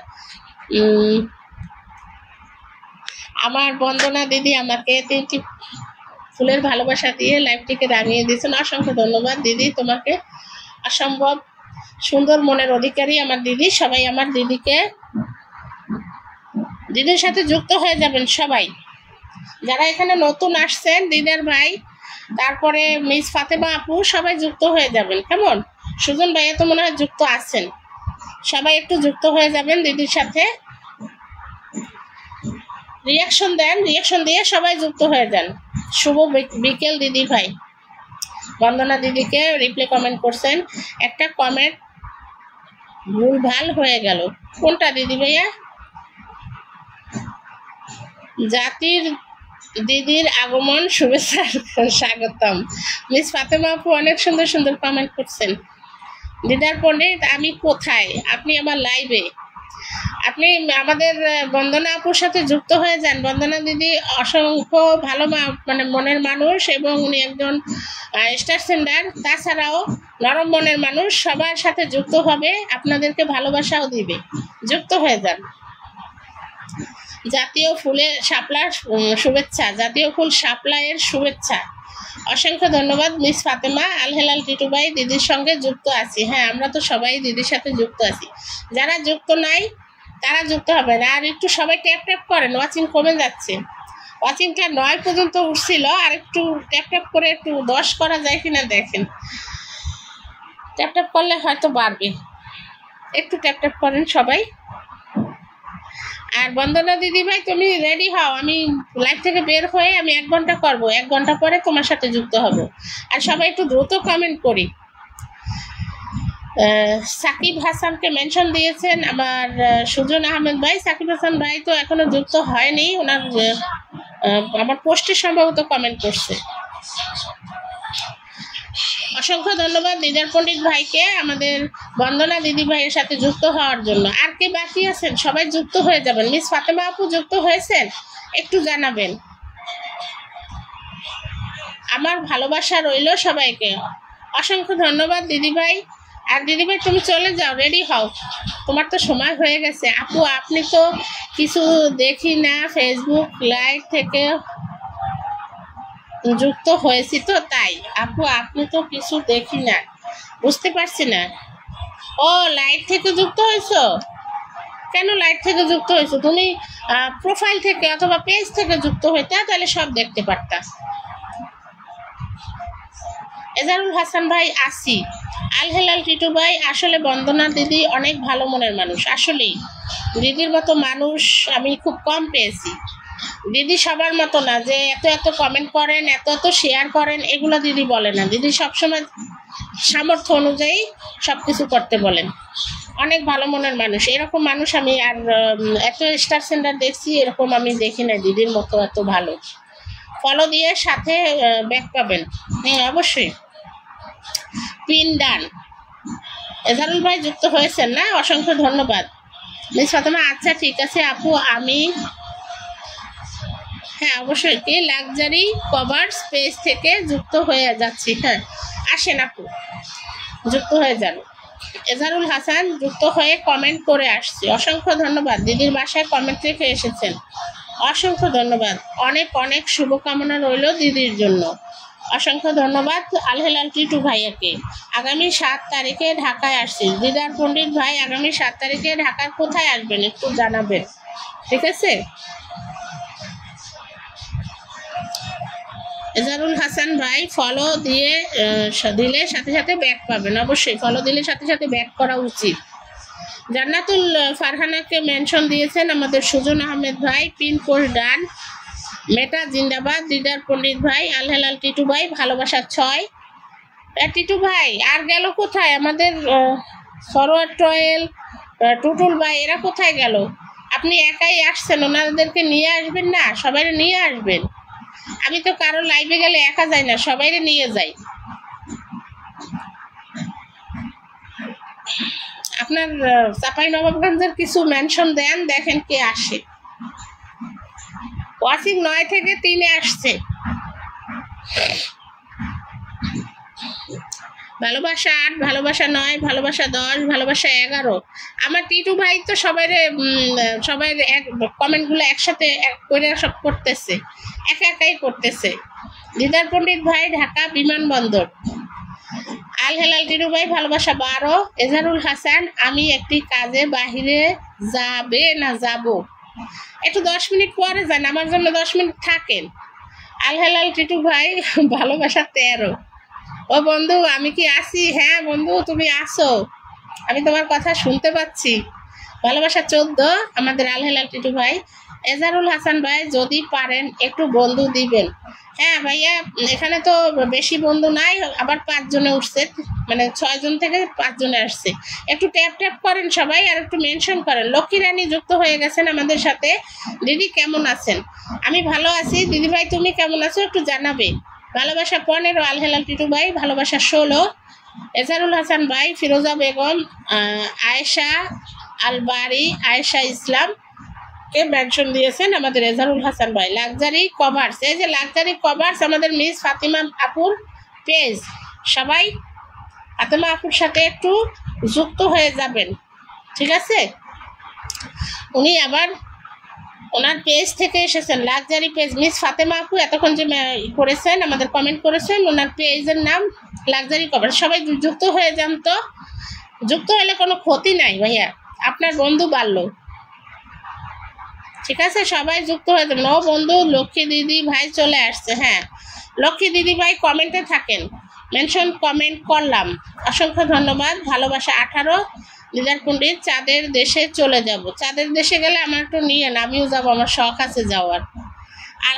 আমার বন্দনা দিদি আমাকে 3টি ফুলের ভালোবাসা দিয়ে লাইভটিকে রাঙিয়ে দিয়েছেন। অসংখ্য ধন্যবাদ দিদি তোমাকে। অসম্ভব সুন্দর মনের অধিকারী আমার দিদি। সবাই আমার দিদির সাথে যুক্ত হয়ে যাবেন সবাই যারা এখানে নতুন আসছেন। দিদার ভাই, তারপরে মিস ফাতেমা আপু, সবাই যুক্ত হয়ে যাবেন। কেমন? সুজন ভাইয়া তো মনে হয় যুক্ত আছেন। সবাই একটু যুক্ত হয়ে যাবেন দিদির সাথে। রিয়াকশন দেন, রিয়াকশন দিয়ে সবাই যুক্ত হয়ে যান। শুভ বিকেল দিদি ভাই। বন্দনা দিদিকে রিপ্লাই কমেন্ট করছেন। একটা কমেন্ট ভুলভাল হয়ে গেল। কোনটা দিদি ভাইয়া? জাতির দিদির আগমন, শুভেচ্ছা, স্বাগতম। মিস ফাতেমা আপু অনেক সুন্দর সুন্দর কমেন্ট করছেন। দিদার পণ্ডিত আমি কোথায়? আপনি আমার লাইভে। আপনি আমাদের বন্দনা আপুর সাথে যুক্ত হয়ে যান। বন্দনা দিদি অসংখ্য ভালো মানে মনের মানুষ এবং উনি একজন স্টার সিঙ্গার। তাছাড়াও নরম মনের মানুষ। সবার সাথে যুক্ত হবে, আপনাদেরকে ভালোবাসাও দিবে। যুক্ত হয়ে যান। জাতীয় ফুলের শাপলার শুভেচ্ছা, জাতীয় ফুল শাপলায়ের শুভেচ্ছা। অসংখ্য ধন্যবাদ মিস ফাতেমা। আল হেলাল টিটু ভাই দিদির সঙ্গে যুক্ত আছি। হ্যাঁ, আমরা তো সবাই দিদির সাথে যুক্ত আছি। যারা যুক্ত নাই তারা যুক্ত হবেন। আর একটু সবাই ট্যাপ ট্যাপ করেন, ওয়াচিং কমে যাচ্ছে। ওয়াচিংটা 9 পর্যন্ত উঠছিল, আর একটু ট্যাপ ট্যাপ করে একটু 10 করা যায় কিনা দেখেন। ট্যাপ ট্যাপ করলে হয়তো বাড়বে। একটু ট্যাপ ট্যাপ করেন সবাই। আর বন্দনা দিদি ভাই তুমি রেডি হও। আমি লাইভ থেকে বের হয়ে আমি 1 ঘন্টা করব। 1 ঘন্টা পরে তোমার সাথে যুক্ত হব। আর সবাই একটু দ্রুত কমেন্ট করি। সাকিব হাসানকে মেনশন দিয়েছেন আমার সুজন আহমেদ ভাই। সাকিব হাসান ভাই তো এখনো যুক্ত হয়নি। ওনার আমার পোস্টে সম্ভবত কমেন্ট করছে। অসংখ্য ধন্যবাদ দিদার পণ্ডিত ভাইকে আমাদের বন্দনা দিদি ভাইয়ের সাথে যুক্ত হওয়ার জন্য। আর কে বাকি আছেন? সবাই যুক্ত হয়ে যাবেন। মিস ফাতেমা আপু যুক্ত হয়েছেন? একটু জানাবেন। আমার ভালোবাসা রইল সবাইকে। অসংখ্য ধন্যবাদ দিদি ভাই। আর দিদি ভাই তুমি চলে যাও, রেডি হও, তোমার তো সময় হয়ে গেছে। আপু আপনি তো কিছু দেখি না, ফেসবুক লাইভ থেকে যুক্ত হয়েছি তো তাই। আপু আপনি তো কিছু দেখি না, বুঝতে পারছি না। ও লাইভ থেকে যুক্ত হয়েছো? কেন লাইভ থেকে যুক্ত হয়েছো? তুমি প্রোফাইল থেকে অথবা পেজ থেকে যুক্ত হইতা, তাহলে সব দেখতে পারতা। এজারুল হাসান ভাই আসি। আল হেলাল টিটু ভাই, আসলে বন্দনা দিদি অনেক ভালো মনের মানুষ। আসলেই দিদির মতো মানুষ আমি খুব কম পেয়েছি। দিদি সবার মতো না যে এত এত কমেন্ট করেন, এত এত শেয়ার করেন, এগুলো দিদি বলে না। দিদি সবসময় সামর্থ্য অনুযায়ী সব কিছু করতে বলেন। অনেক ভালো মনের মানুষ। এরকম মানুষ আমি আর এত স্টার সেন্টার দেখছি, এরকম আমি দেখি না দিদির মতো এত ভালো। ফলো দিয়ে সাথে ব্যাক পাবেন। অবশ্যই পিন ডান। এজারুল ভাই যুক্ত হয়েছেন না? অসংখ্য ধন্যবাদ মিস ফাতেমা। আচ্ছা ঠিক আছে আপু, আমি হ্যাঁ অবশ্যই কে লাক্সারি কভার্স পেজ থেকে যুক্ত হয়ে যাচ্ছি। হ্যাঁ আসেন আপু, যুক্ত হয়ে যান। এজারুল হাসান যুক্ত হয়ে কমেন্ট করে আসছি। অসংখ্য ধন্যবাদ। দিদির বাসায় কমেন্ট রেখে এসেছেন, অসংখ্য ধন্যবাদ। অনেক অনেক শুভকামনা রইল দিদির জন্য। অসংখ্য ধন্যবাদ আল হেলাল টিটু ভাইয়াকে। আগামী 7 তারিখে ঢাকায় আসছি। দিদার পণ্ডিত ভাই আগামী 7 তারিখে ঢাকার কোথায় আসবেন একটু জানাবেন, ঠিক আছে? এজারুল হাসান ভাই ফলো দিয়ে দিলে সাথে সাথে ব্যাক পাবেন। অবশ্যই ফলো দিলে সাথে সাথে ব্যাক করা উচিত। জান্নাতুল ফারহানাকে মেনশন দিয়েছেন আমাদের সুজন আহমেদ ভাই। পিন কোড ডান। মেটা জিন্দাবাদ। দিদার পণ্ডিত ভাই, আল হেলাল টিটু ভাই, ভালোবাসা 6। টিটু ভাই আর গেল কোথায়? আমাদের সরোয়ার টয়েল, টুটুল ভাই, এরা কোথায় গেল? আপনি একাই আসছেন, ওনাদেরকে নিয়ে আসবেন না? সবাই নিয়ে আসবেন। আমি তো কারো লাইভে গেলে একা যাই না, সবাই নিয়ে যাই। আপনার চাঁপাইনবাবগঞ্জের কিছু মেনশন দেন, দেখেন কে আসে। ওয়াচিং 9 থেকে 3 আসছে। ভালোবাসা 8, ভালোবাসা 9, ভালোবাসা 10, ভালোবাসা 11। আমার টিটু ভাই তো সবাই কমেন্টগুলো একসাথে করে সব করতেছে, একা একাই করতেছে। দিদার পণ্ডিত ভাই ঢাকা বিমানবন্দর। আল হেলাল টিটু ভাই ভালোবাসা 12। এজারুল হাসান আমি একটি কাজে বাহিরে যাবে না যাব, একটু 10 মিনিট পরে যান, আমার জন্য 10 মিনিট থাকেন। আল হেলাল টিটু ভাই ভালোবাসা 13। ও বন্ধু আমি কি আছি? হ্যাঁ বন্ধু তুমি আসো, আমি তোমার কথা শুনতে পাচ্ছি। ভালোবাসা 14 আমাদের আল হেলাল টিটু ভাই। এজারুল হাসান ভাই যদি পারেন একটু বন্ধু দিবেন। হ্যাঁ ভাইয়া, এখানে তো বেশি বন্ধু নাই, আবার 5 জনে উঠছে, মানে 6 জন থেকে 5 জনে আসছে। একটু ট্যাপ ট্যাপ করেন সবাই, আর একটু মেনশন করেন। লক্ষ্মী রানী যুক্ত হয়ে গেছেন আমাদের সাথে। দিদি কেমন আছেন? আমি ভালো আছি। দিদি ভাই তুমি কেমন আছো একটু জানাবে। ভালোবাসা 15 আল হেলাল টিটু ভাই। ভালোবাসা 16 এজারুল হাসান ভাই। ফিরোজা বেগম, আয়েশা আলবাড়ি, আয়েশা ইসলাম কে মেনশন দিয়েছেন আমাদের এজারুল হাসান ভাই। লাক্সারি কভার্স, এই যে লাক্সারি কভার্স আমাদের মিস ফাতিমা আপুর পেজ, সবাই ফাতিমা আপুর সাথে একটু যুক্ত হয়ে যাবেন, ঠিক আছে? উনি আবার ওনার পেজ থেকে এসেছেন, লাক্সারি পেজ। মিস ফাতেমা আপু এতক্ষণ যে করেছেন, আমাদের কমেন্ট করেছেন, ওনার পেজের নাম লাক্সারি কভার। সবাই যুক্ত হয়ে যান তো, যুক্ত হলে কোনো ক্ষতি নাই ভাইয়া, আপনার বন্ধু বাড়লো, ঠিক আছে? সবাই যুক্ত হয়ে যান। নো বন্ধু লক্ষ্মী দিদি ভাই চলে আসছে। হ্যাঁ লক্ষ্মী দিদি ভাই কমেন্টে থাকেন, মেনশন কমেন্ট করলাম, অসংখ্য ধন্যবাদ। ভালোবাসা 18 দিদার পণ্ডিত। চাঁদের দেশে চলে যাব। চাঁদের দেশে গেলে আমার একটু নিয়েন, আমিও যাবো, আমার শখ আছে যাওয়ার। আর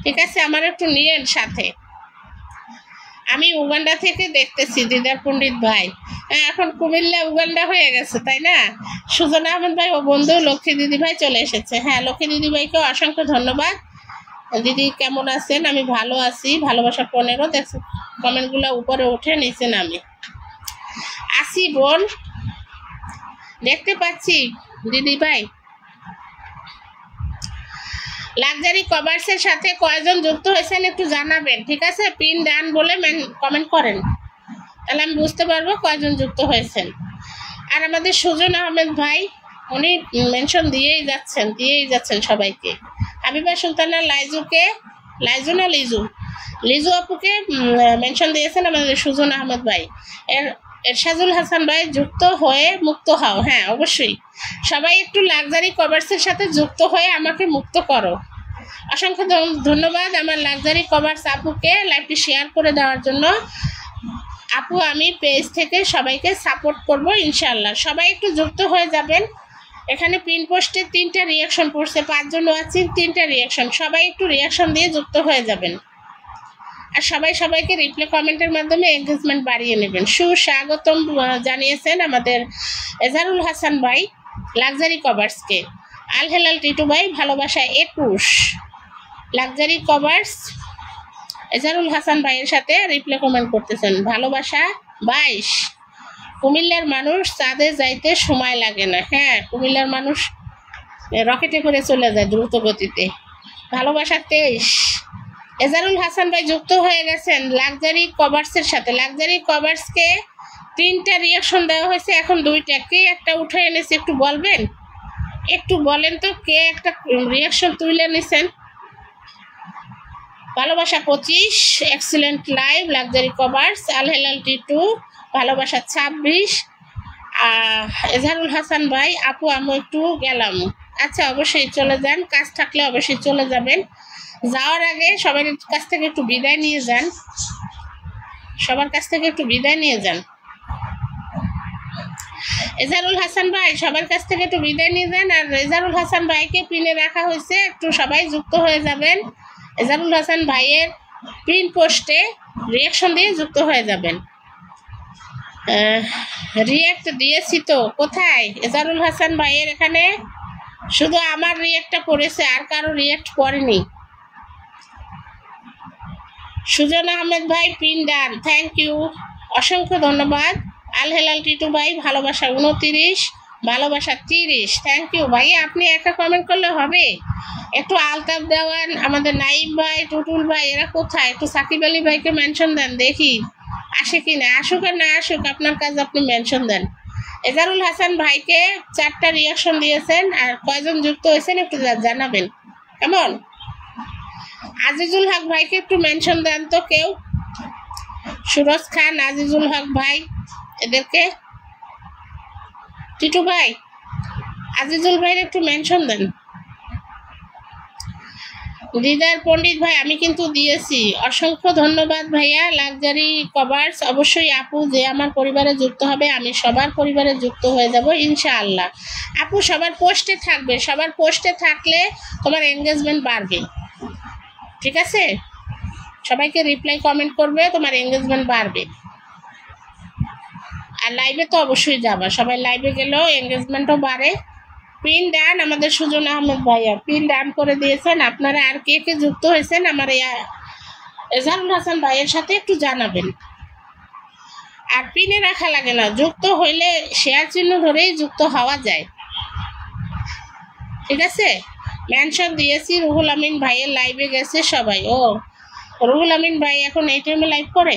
ঠিক আছে, আমার একটু নিয়েন সাথে। আমি উগান্ডা থেকে দেখতেছি দিদার পণ্ডিত ভাই। এখন কুমিল্লা উগান্ডা হয়ে গেছে তাই না? সুজন আহমেদ ভাই ও বন্ধু লক্ষ্মী দিদি ভাই চলে এসেছে। হ্যাঁ লক্ষ্মী দিদি ভাইকেও অসংখ্য ধন্যবাদ। দিদি কেমন আছেন? আমি ভালো আছি। ভালোবাসা 15 দেখছি, কমেন্টগুলো উপরে উঠে নিচে নামে। আসি বোন, দেখতে পাচ্ছি দিদি ভাই। লাক্সারি কভার্সের সাথে কয়জন যুক্ত হয়েছেন একটু জানাবেন, ঠিক আছে? পিন ডান বলে কমেন্ট করেন, তাহলে আমি বুঝতে পারবো কয়জন যুক্ত হয়েছেন। আর আমাদের সুজন আহমেদ ভাই, উনি মেনশন দিয়েই যাচ্ছেন সবাইকে। হাবিবা সুলতানা লাইজু না লিজু আপুকে মেনশন দিয়েছেন আমাদের সুজন আহমেদ ভাই। এরশাদুল হাসান ভাই যুক্ত হয়ে মুক্ত হও। হ্যাঁ অবশ্যই সবাই একটু লাক্সারি কভার্সের সাথে যুক্ত হয়ে আমাকে মুক্ত করো। অসংখ্য ধন্যবাদ আমার লাক্সারি কভার্স আপুকে লাইভটি শেয়ার করে দেওয়ার জন্য। আপু আমি পেজ থেকে সবাইকে সাপোর্ট করব ইনশাআল্লাহ। সবাই একটু যুক্ত হয়ে যাবেন। এখানে পিন পোস্টে 3টা রিয়াকশন পড়ছে, 5 জন আছেন, 3টা রিয়াকশন। সবাই একটু রিয়াকশন দিয়ে যুক্ত হয়ে যাবেন, আর সবাইকে রিপ্লাই কমেন্টের মাধ্যমে এনগেজমেন্ট বাড়িয়ে নেবেন। সুস্বাগতম জানিয়েছেন আমাদের এজারুল হাসান ভাই লাক্সারি কভার্সকে। আল হেলাল টিটু ভাই ভালোবাসা 21 লাক্সারি কভার্স এজারুল হাসান ভাইয়ের সাথে রিপ্লাই কমেন্ট করতেছেন। ভালোবাসা 22 কুমিল্লার মানুষ চাঁদে যাইতে সময় লাগে না। হ্যাঁ কুমিল্লার মানুষ রকেটে করে চলে যায় দ্রুত গতিতে। ভালোবাসা 23 এজারুল হাসান ভাই যুক্ত হয়ে গেছেন লাক্সারি কভার্সের সাথে। লাক্সারি কভার্সকে 3টা রিয়াকশন দেওয়া হয়েছে, এখন 2টা। কে একটা উঠে এনেছে একটু বলবেন? একটু বলেন তো কে একটা রিয়াকশন তুলে নিছেন। ভালোবাসা 25 এক্সিলেন্ট লাইভ লাক্সারি কভার্স আল হেলাল টিটু। ভালোবাসা 26 এজারুল হাসান ভাই আপু আমি একটু গেলাম। আচ্ছা অবশ্যই চলে যান, কাজ থাকলে অবশ্যই চলে যাবেন। যাওয়ার আগে সবার কাছ থেকে একটু বিদায় নিয়ে যান, এজারুল হাসান ভাই সবার কাছ থেকে একটু বিদায় নিয়ে যান। আর এজারুল হাসান ভাইকে পিনে রাখা হয়েছে, একটু সবাই যুক্ত হয়ে যাবেন। এজারুল হাসান ভাইয়ের পিন পোস্টে রিয়াকশন দিয়ে যুক্ত হয়ে যাবেন। রিয়াক্ট দিয়েছি তো, কোথায়? এজারুল হাসান ভাইয়ের এখানে শুধু আমার রিয়াক্টটা পড়েছে, আর কারো রিয়াক্ট পড়েনি। সুজন আহমেদ ভাই পিন ডান, থ্যাংক ইউ, অসংখ্য ধন্যবাদ। আল হেলাল টিটু ভাই ভালোবাসা 29 ভালোবাসা 30, থ্যাংক ইউ ভাই। আপনি একা কমেন্ট করলে হবে? একটু আলতাফ দেওয়ান, আমাদের নাইম ভাই, টুটুল ভাই এরা কোথায়? একটু সাকিব আলী ভাইকে মেনশন দেন দেখি। আসে কি না, আসুক আর না আসুক, আপনার কাজ আপনি মেনশন দেন। এজারুল হাসান ভাইকে 4টা রিয়াকশন দিয়েছেন, আর কয়জন যুক্ত হয়েছেন একটু জানাবেন কেমন। আজিজুল হক ভাইকে একটু মেনশন দেন তো কেউ, সুরজ খান, আজিজুল হক ভাই, এদেরকে। টিটু ভাই, আজিজুল ভাইয়ের একটু মেনশন দেন। দিদার পণ্ডিত ভাই আমি কিন্তু দিয়েছি, অসংখ্য ধন্যবাদ ভাইয়া। লাক্সারি কভার্স অবশ্যই আপু যে আমার পরিবারে যুক্ত হবে, আমি সবার পরিবারে যুক্ত হয়ে যাব ইনশাআল্লাহ। আপু সবার পোস্টে থাকবে, সবার পোস্টে থাকলে তোমার এঙ্গেজমেন্ট বাড়বে, ঠিক আছে? সবাইকে রিপ্লাই কমেন্ট করবে, তোমার এঙ্গেজমেন্ট বাড়বে। আর লাইভে তো অবশ্যই যাবা, সবাই লাইভে গেলেও এঙ্গেজমেন্টও বাড়ে। পিন ডান আমাদের সুজন আহমেদ ভাইয়া পিন ডান করে দিয়েছেন। আপনারা আর কে কে যুক্ত হয়েছেন আমার এজারুল হাসান ভাইয়ের সাথে একটু জানাবেন। আর পিনে রাখা লাগে না, যুক্ত হইলে শেয়ার চিহ্ন ধরেই যুক্ত হওয়া যায়, ঠিক আছে? মেনশন দিয়েছি। রুহুল আমিন ভাইয়ের লাইভে গেছে সবাই। ও রুহুল আমিন ভাই এখন এই টাইমে লাইভ করে।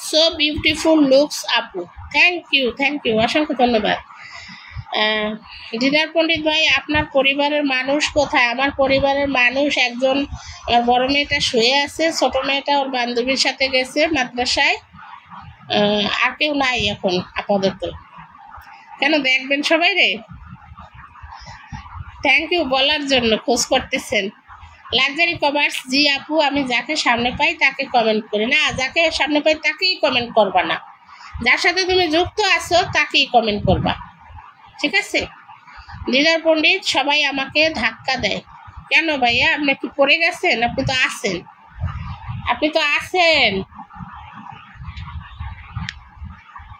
সো বিউটিফুল লুকস আপু, থ্যাংক ইউ, অসংখ্য ধন্যবাদ। দিদার পণ্ডিত ভাই আপনার পরিবারের মানুষ কোথায়? আমার পরিবারের মানুষ একজন, আমার বড় মেয়েটা শুয়ে আছে, ছোট মেয়েটা ওর বান্ধবীর সাথে গেছে মাদ্রাসায়, আর কেউ নাই এখন আপাতত। কেন দেখবেন সবাই রে? থ্যাংক ইউ বলার জন্য, খোঁজ করতেছেন। লাক্সারি কভার্স জি আপু, আমি যাকে সামনে পাই তাকে কমেন্ট করি না, যাকে সামনে পাই তাকেই কমেন্ট করবা না, যার সাথে তুমি যুক্ত আছো তাকেই কমেন্ট করবা, ঠিক আছে? দিদার পণ্ডিত সবাই আমাকে ধাক্কা দেয় কেন ভাইয়া? আপনি কি পড়ে গেছেন? আপনি তো আছেন,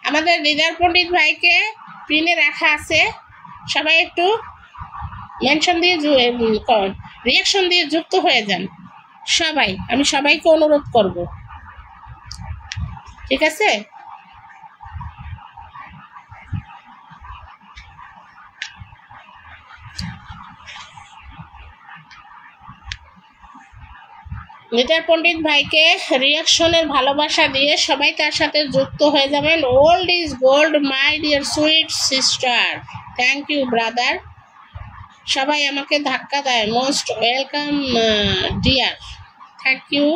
আমাদের দিদার পণ্ডিত ভাইকে পিনে রাখা আছে, সবাই একটু মেনশন দিয়ে রিয়াকশন দিয়ে যুক্ত হয়ে যান সবাই, আমি সবাইকে অনুরোধ করব, ঠিক আছে? দিদার পণ্ডিত ভাইকে রিয়াকশনের ভালোবাসা দিয়ে সবাই তার সাথে যুক্ত হয়ে যাবেন। Old is gold my dear sweet sister, thank you brother. সবাই আমাকে ধাক্কা দেয়, most welcome dear, thank you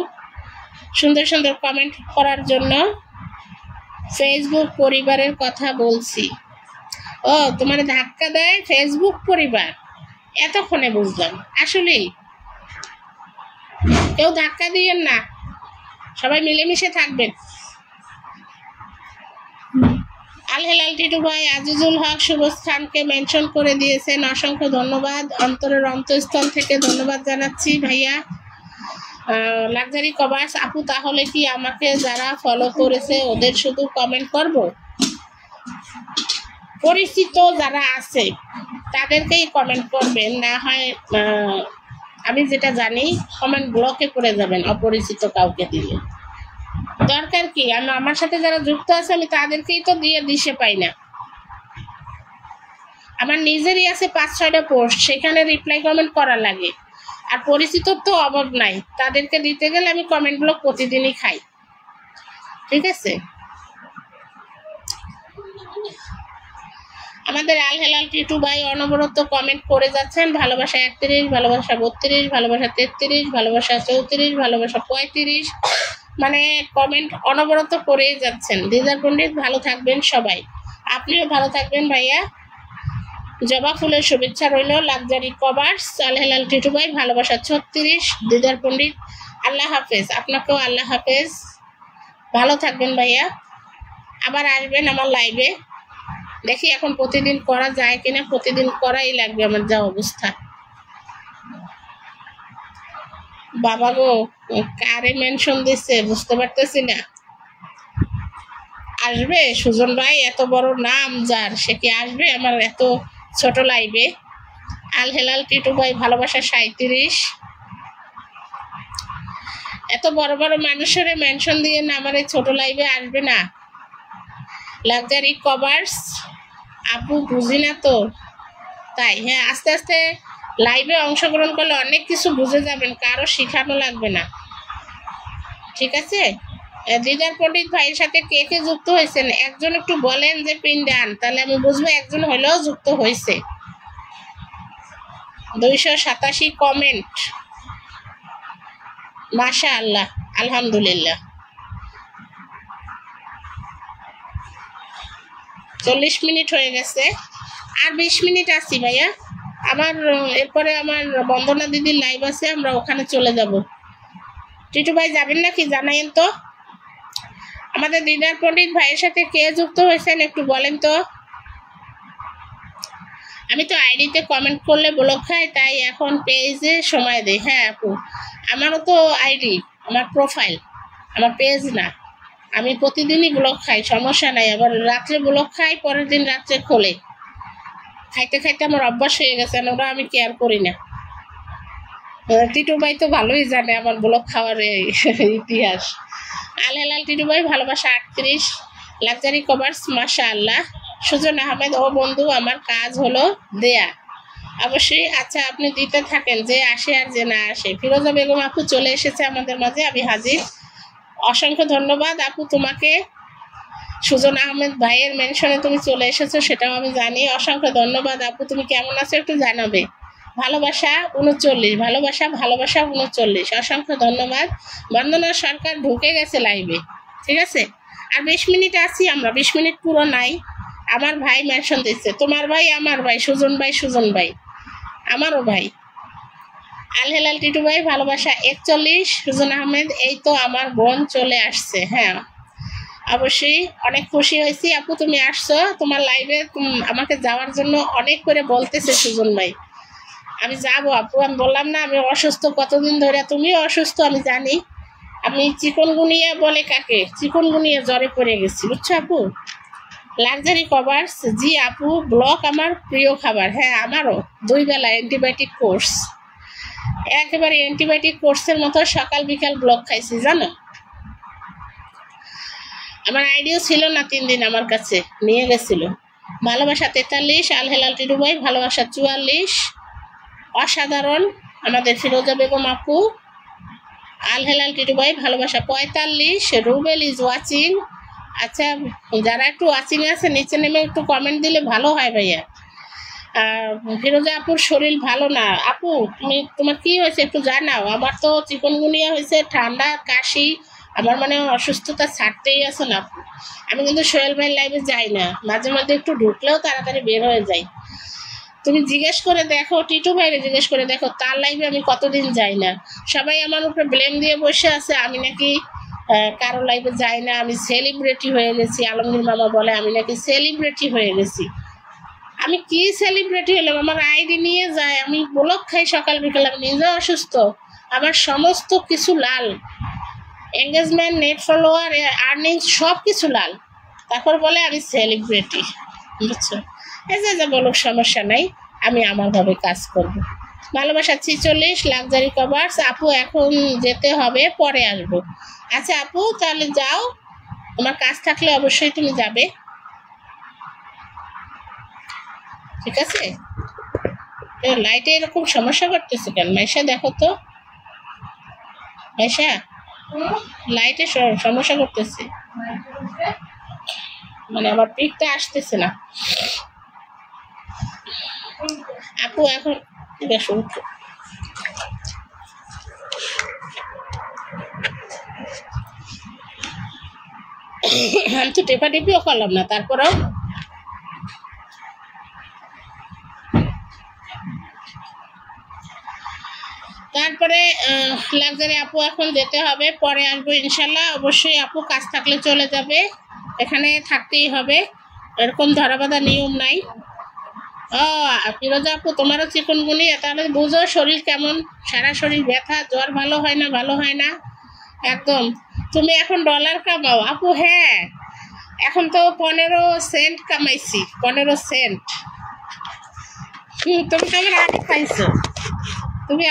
সুন্দর সুন্দর কমেন্ট করার জন্য। ফেসবুক পরিবারের কথা বলছি। ও তোমার ধাক্কা দেয় ফেসবুক পরিবার, এতক্ষণে বুঝলাম। আসলেই কেউ ধাক্কা দিয়েন না, সবাই মিলেমিশে থাকবেন। আল হেলাল টিটু ভাই, আজিজুল হক, সুরজ খানকে মেনশন করে দিয়েছেন, অসংখ্য ধন্যবাদ, অন্তরের অন্তঃস্থল থেকে ধন্যবাদ জানাচ্ছি ভাইয়া। লাক্সারি কভার্স আপু, তাহলে কি আমাকে যারা ফলো করেছে ওদের শুধু কমেন্ট করব? পরিচিত যারা আছে তাদেরকেই কমেন্ট করবেন, না হয় আমি যেটা জানি কমেন্ট ব্লকে করে যাবেন অপরিচিত কাউকে দিলে। দরকার কি? আমার সাথে যারা যুক্ত আছে আমি তাদেরকেই তো দিয়ে দিশে পাই না। আমার নিজেরই আছে 5-6টা পোস্ট, সেখানে রিপ্লাই কমেন্ট করা লাগে, আর পরিচিত তো অভাব নাই, তাদেরকে দিতে গেলে আমি কমেন্ট ব্লক প্রতিদিনই খাই, ঠিক আছে? আমাদের আল হেলাল টিটু ভাই অনবরত কমেন্ট করে যাচ্ছেন, ভালোবাসা 31, ভালোবাসা 32, ভালোবাসা 33, ভালোবাসা 34, ভালোবাসা 35, মানে কমেন্ট অনবরত করেই যাচ্ছেন। দিদার পণ্ডিত ভালো থাকবেন সবাই, আপনিও ভালো থাকবেন ভাইয়া। জবা ফুলের শুভেচ্ছা রইল। লাক্সারি কভার্স আল হেলাল টিটু ভাই ভালোবাসা 36, দিদার পণ্ডিত আল্লাহ হাফেজ, আপনাকেও আল্লাহ হাফেজ, ভালো থাকবেন ভাইয়া। আবার আসবেন আমার লাইভে, দেখি এখন প্রতিদিন করা যায় কিনা, প্রতিদিন করাই লাগবে আমার যা অবস্থা। বাবা গো, কারে মেনশন দিচ্ছে বুঝতে পারতেছি না। আসবে সুজন ভাই, এত বড় নাম যার, সে কি আসবে আমার এত ছোট লাইভে? আল হেলাল টিটু ভাই ভালোবাসা 37, এত বড় বড় মানুষের মেনশন দিয়ে না আমার এই ছোট লাইভে আসবে না। লাক্সারি কভার্স আপু বুঝি না তো, তাই হ্যাঁ, আস্তে আস্তে লাইভে অংশগ্রহণ করলে অনেক কিছু বুঝে যাবেন, কারো শেখানো লাগবে না, ঠিক আছে? দিদার পণ্ডিত ভাইয়ের সাথে কে কে যুক্ত হয়েছেন একজন একটু বলেন যে পিন ডান, তাহলে আমি বুঝবো একজন হলেও যুক্ত হয়েছে। 287 কমেন্ট, মাশাআল্লাহ, আলহামদুলিল্লাহ। 40 মিনিট হয়ে গেছে, আর 20 মিনিট আছি ভাইয়া। আমার এরপরে আমার বন্দনা দিদির লাইভ আছে, আমরা ওখানে চলে যাব। টিটু ভাই যাবেন নাকি জানাইন তো। আমাদের দিদার পণ্ডিত ভাইয়ের সাথে কে যুক্ত হয়েছেন একটু বলেন তো। আমি তো আইডিতে কমেন্ট করলে ব্লক খাই, তাই এখন পেজে সময় দিই। হ্যাঁ আপু, আমারও তো আইডি, আমার প্রোফাইল, আমার পেজ না। আমি প্রতিদিনই ব্লক খাই, সমস্যা নাই। আবার রাত্রে ব্লক খাই, পরের দিন রাত্রে খোলে। খাইতে খাইতে আমার অভ্যাস হয়ে গেছে, ওরা আমি কেয়ার করি না। টিটু ভাই তো ভালোই জানে আমার ব্লক খাওয়ার ইতিহাস। আল হেলাল টিটু ভাই ভালোবাসা 38, লাক্সারি কভার্স মাশাআল্লাহ। সুজন আহমেদ, ও বন্ধু আমার কাজ হলো দেয়া। অবশ্যই, আচ্ছা আপনি দিতে থাকেন, যে আসে আর যে না আসে। ফিরোজা বেগম আপু চলে এসেছে আমাদের মাঝে, আমি হাজির। অসংখ্য ধন্যবাদ আপু তোমাকে। সুজন আহমেদ ভাইয়ের মেনশনে তুমি চলে এসেছো, সেটাও আমি জানি। অসংখ্য ধন্যবাদ আপু। তুমি কেমন আছো একটু জানাবে। ভালোবাসা 39, ভালোবাসা ভালোবাসা 39, অসংখ্য ধন্যবাদ। বন্দনা সরকার ঢুকে গেছে লাইভে, ঠিক আছে। আর 20 মিনিট আছি আমরা, 20 মিনিট পুরো নাই। আমার ভাই মেনশন দিচ্ছে, তোমার ভাই আমার ভাই, সুজন ভাই, সুজন ভাই আমারও ভাই। আল হেলাল টিটু ভাই ভালোবাসা 41, সুজন আহমেদ, এই তো আমার বোন চলে আসছে। হ্যাঁ অবশ্যই, অনেক খুশি হয়েছি আপু তুমি আসছো। তোমার লাইভে আমাকে যাওয়ার জন্য অনেক করে বলতেছে সুজন ভাই। আমি যাবো আপু, আমি বললাম না আমি অসুস্থ কতদিন ধরে, তুমিও অসুস্থ আমি জানি। আমি চিকনগুনিয়া বলে কাকে, চিকনগুনিয়া জ্বরে পড়ে গেছি, বুঝছো আপু। লাক্সারি কভার্স, জি আপু, ব্লক আমার প্রিয় খাবার। হ্যাঁ আমারও, 2 বেলা অ্যান্টিবায়োটিক কোর্স, একেবারে অ্যান্টিবায়োটিক কোর্সের মতো সকাল বিকাল ব্লক খাইছি জানো। আমার আইডিও ছিল না 3 দিন, আমার কাছে নিয়ে গেছিল। ভালোবাসা 43, আল হেলাল টিটু ভাই ভালোবাসা 44, অসাধারণ আমাদের ফিরোজা বেগম আপু। আল হেলাল টিটু ভাই ভালোবাসা 45, রুবেল ইজ ওয়াচিং। আচ্ছা যারা একটু ওয়াচিং আছে নিচে নেমে একটু কমেন্ট দিলে ভালো হয় ভাইয়া। ফিরোজা আপুর শরীর ভালো না আপু, তোমার কি হয়েছে একটু জানাও। আমার তো চিকনগুনিয়া হয়েছে, ঠান্ডা কাশি, আমার মানে অসুস্থতা ছাড়তেই আছে না আপু। আমি কিন্তু সোহেল ভাইয়ের লাইভে যাই না, মাঝে মাঝে একটু ঢুকলেও তাড়াতাড়ি বের হয়ে যাই। তুমি জিজ্ঞেস করে দেখো, টিটু ভাইরে জিজ্ঞেস করে দেখো, তার লাইভে আমি কতদিন যাই না। সবাই আমার উপরে ব্লেম দিয়ে বসে আছে, আমি নাকি কারো লাইভে যাই না, আমি সেলিব্রিটি হয়ে গেছি। আলমগীর মামা বলে আমি নাকি সেলিব্রিটি হয়ে গেছি। আমি কি সেলিব্রিটি হলাম, আমার আইডি নিয়ে যায়, আমি ব্লক খাই সকাল বিকাল, আমি নিজেও অসুস্থ, আমার সমস্ত কিছু লাল, এঙ্গেজমেন্ট, নেট ফলোয়ার, আর্নিংস সব কিছু লাল, তারপর বলে আমি সেলিব্রিটি, বুঝছো। এই যে বলুক সমস্যা নাই, আমি আমার ভাবে কাজ করব। ভালোবাসা 46, লাক্সারি কভার্স আপু এখন যেতে হবে, পরে আসবো। আচ্ছা আপু তাহলে যাও, তোমার কাজ থাকলে অবশ্যই তুমি যাবে, ঠিক আছে। লাইটে এরকম সমস্যা করতেছে কেন মাইশা, দেখো তো মাইশা, লাইটে সমস্যা করতেছে, মানে আমার পিকটা আসতেছে না। আপু এখন বেশ উঠো, আমি তো টেপা টেপিও করলাম না, তারপরেও তারপরে লাক্সারি আপু এখন যেতে হবে, পরে আসবো ইনশাল্লাহ। অবশ্যই আপু কাজ থাকলে চলে যাবে, এখানে থাকতেই হবে, এরকম ধরাবাঁধা নিয়ম নাই। ও ফিরোজা আপু তোমারও চিকনগুনিয়া, তাহলে বুঝো শরীর কেমন, সারা শরীর ব্যথা, জ্বর, ভালো হয় না, ভালো হয় না একদম। তুমি এখন ডলার কামাও আপু। হ্যাঁ এখন তো 15 সেন্ট কামাইছি, 15 সেন্ট। তুমি তো আমার আগে পাইছো, তুমি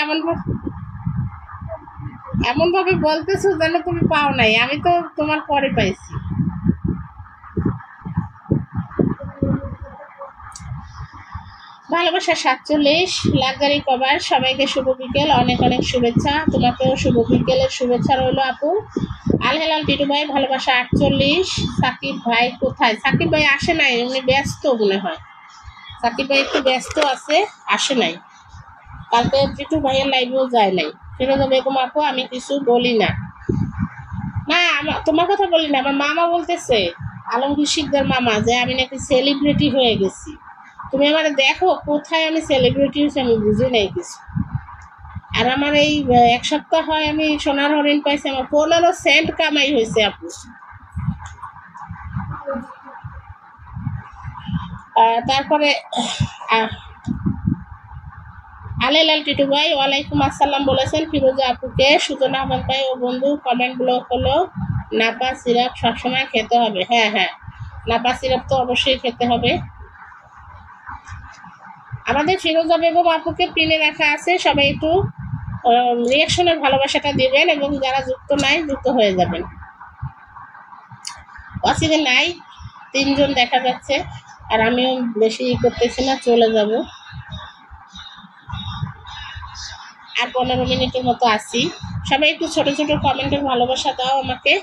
এমন ভাবে বলতেছো যেন তুমি পাও নাই, আমি তো তোমার পরে পাইছি। ভালোবাসা 47 লাক্সারি কভার, সবাইকে শুভ বিকেল, অনেক অনেক শুভেচ্ছা। তোমাকেও শুভ বিকেলের শুভেচ্ছা রইল আপু। আল হেলাল টিটু ভাই ভালোবাসা 48। সাকিব ভাই কোথায়? সাকিব ভাই আসে নাই, উনি ব্যস্ত মনে হয়। সাকিব ভাই একটু ব্যস্ত আছে, আসে নাই। কালকে টিটু ভাইয়ের লাইভেও যায় নাই। ফিরোজা বেগম আপু আমি কিছু বলি না। না তোমার কথা বলি না, আমার মামা বলতেছে, আলমগীর শিকদার মামা, যে আমি নাকি সেলিব্রিটি হয়ে গেছি। তুমি আমার দেখো কোথায় আমি সেলিব্রিটি হয়েছি, আমি বুঝি নাই কিছু। আর আমার এই 1 সপ্তাহ হয় আমি সোনার হরিণ পাইছি, আমার 15 সেন্ট কামাই হয়েছে আপু। তারপরে আলেলাল টিটু ভাই ওয়ালাইকুম আসসালাম বলেছেন ফিরোজা আপুকে। সুজন আহমদ ভাই ও বন্ধু কমেন্টগুলো হলো নাপা সিরাপ সবসময় খেতে হবে। হ্যাঁ হ্যাঁ, নাপা সিরাপ তো অবশ্যই খেতে হবে। আমাদের ফিরোজা বেগম আপুকে পিনে রাখা আছে, সবাই একটু রিয়াকশনের ভালোবাসাটা দিবেন এবং যারা যুক্ত নাই যুক্ত হয়ে যাবেন। অসিদে নাই, 3 জন দেখা যাচ্ছে, আর আমিও বেশি করতেছি না, চলে যাব। আর 15 মিনিটের মতো আসি। সবাই একটু ছোট ছোট কমেন্টের ভালোবাসা দাও আমাকে।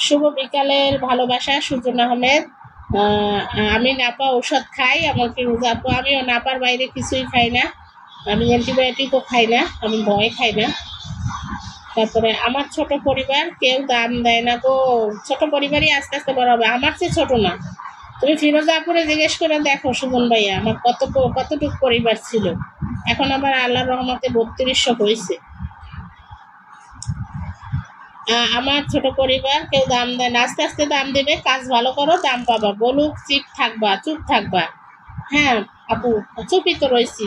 শুভ বিকালের ভালোবাসা সুজন আহমেদ। আমি নাপা ঔষধ খাই, আমার ফিরোজা আপু। আমিও নাপার বাইরে কিছুই খাই না, আমি অ্যান্টিবায়োটিকও খাই না, আমি ভয় খাই না। তারপরে আমার ছোট পরিবার, কেউ দাম দেয় না গো। ছোট পরিবারই আস্তে আস্তে বড় হবে, আমার চেয়ে ছোট না। তুমি ফিরোজা আপুরে জিজ্ঞেস করে দেখো সুমন ভাইয়া, আমার কতটুকু পরিবার ছিল, এখন আবার আল্লাহর রহমতে 3200 হয়েছে। আমার ছোট পরিবার, কেউ দাম দেয় না, আস্তে আস্তে দাম দেবে। কাজ ভালো করো, দাম পাবা। বলুক চুপ থাকবা। হ্যাঁ আপু, চুপই তো রয়েছি,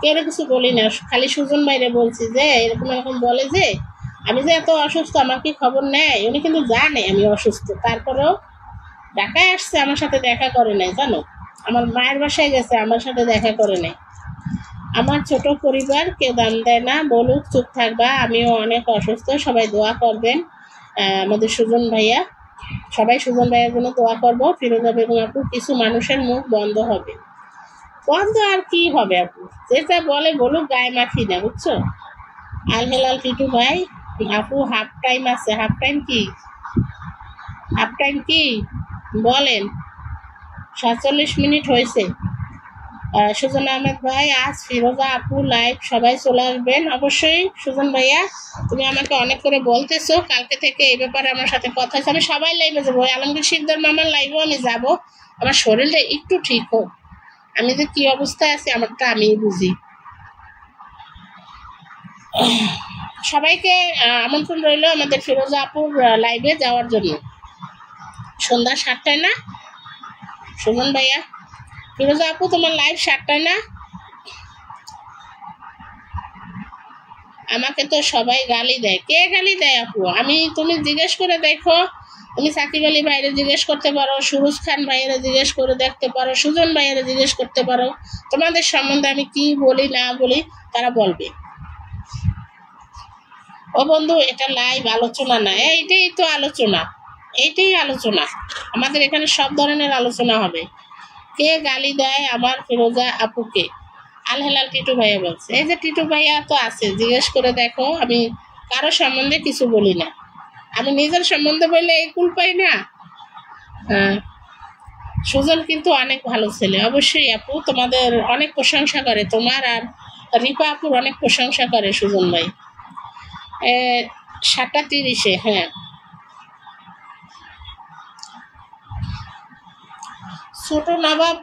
কেউ কিছু বলি না, খালি সুজন ভাইরে বলছি যে এরকম এরকম বলে যে আমি যে এত অসুস্থ, আমার কি খবর নেয়? উনি কিন্তু জানে আমি অসুস্থ, তারপরেও ঢাকায় আসছে, আমার সাথে দেখা করে নাই জানো। আমার মায়ের বাসায় গেছে, আমার সাথে দেখা করে নাই। আমার ছোট পরিবার, কেউ দাম দেয় না, বলুক চুপ থাকবা। আমিও অনেক অসুস্থ, সবাই দোয়া করবেন। আমাদের সুজন ভাইয়া, সবাই সুজন ভাইয়ের জন্য দোয়া করবো। ফিরোজা বেগম আপু, কিছু মানুষের মুখ বন্ধ হবে। বন্ধ আর কি হবে আপু, যেটা বলে বলুক, গায়ে মাখি না, বুঝছো। আল হেলাল টিটু ভাই আপু, হাফ টাইম আছে। হাফ টাইম কি? হাফ টাইম কি বলেন? 47 মিনিট হয়েছে। সুজন আহমেদ ভাই, আজ ফিরোজা আপু লাইভ, সবাই চলে আসবেন অবশ্যই। সুজন ভাইয়া, তুমি আমাকে অনেক করে বলতেছো, কালকে থেকে এই ব্যাপারে আমার সাথে কথা হয়েছে, আমি সবাই লাইভে যাবো। আলমগীর শিকদার মামার লাইভেও আমি যাব। আমার শরীরটা একটু ঠিক হোক, আমি যে কি অবস্থায় আছি আমারটা আমি বুঝি। সবাইকে আমন্ত্রণ রইল আমাদের ফিরোজা আপুর লাইভে যাওয়ার জন্য। সন্ধ্যা 7টায় না সুমন ভাইয়া? ফিরোজা আপু, তোমার লাইভ 7টায় না? আমাকে তো সবাই গালি দেয়। কে গালি দেয় আপু? তুমি জিজ্ঞেস করে দেখো। তুমি সাকিব আলী ভাইরে জিজ্ঞেস করতে পারো, সুরজ খান ভাইয়েরা জিজ্ঞেস করে দেখতে পারো, সুজন ভাইয়েরা জিজ্ঞেস করতে পারো, তোমাদের সম্বন্ধে আমি কি বলি না বলি তারা বলবে। ও বন্ধু, এটা লাইভ আলোচনা না, এইটাই তো আলোচনা, এইটাই আলোচনা। আমাদের এখানে সব ধরনের আলোচনা হবে। কে গালি দেয় আমার ফিরোজা আপুকে? আল হেলাল টিটু ভাইয়া বলছে। এই যে টিটু ভাইয়া তো আছে, জিজ্ঞেস করে দেখো। আমি কারো সম্বন্ধে কিছু বলি না, আমি নিজের সম্বন্ধে বললে এই কুল পাই না। সুজন কিন্তু অনেক ভালো ছেলে, অবশ্যই আপু, তোমাদের অনেক প্রশংসা করে, তোমার আর রিপা আপুর অনেক প্রশংসা করে সুজন ভাই। 7:30, হ্যাঁ। ছোট নবাব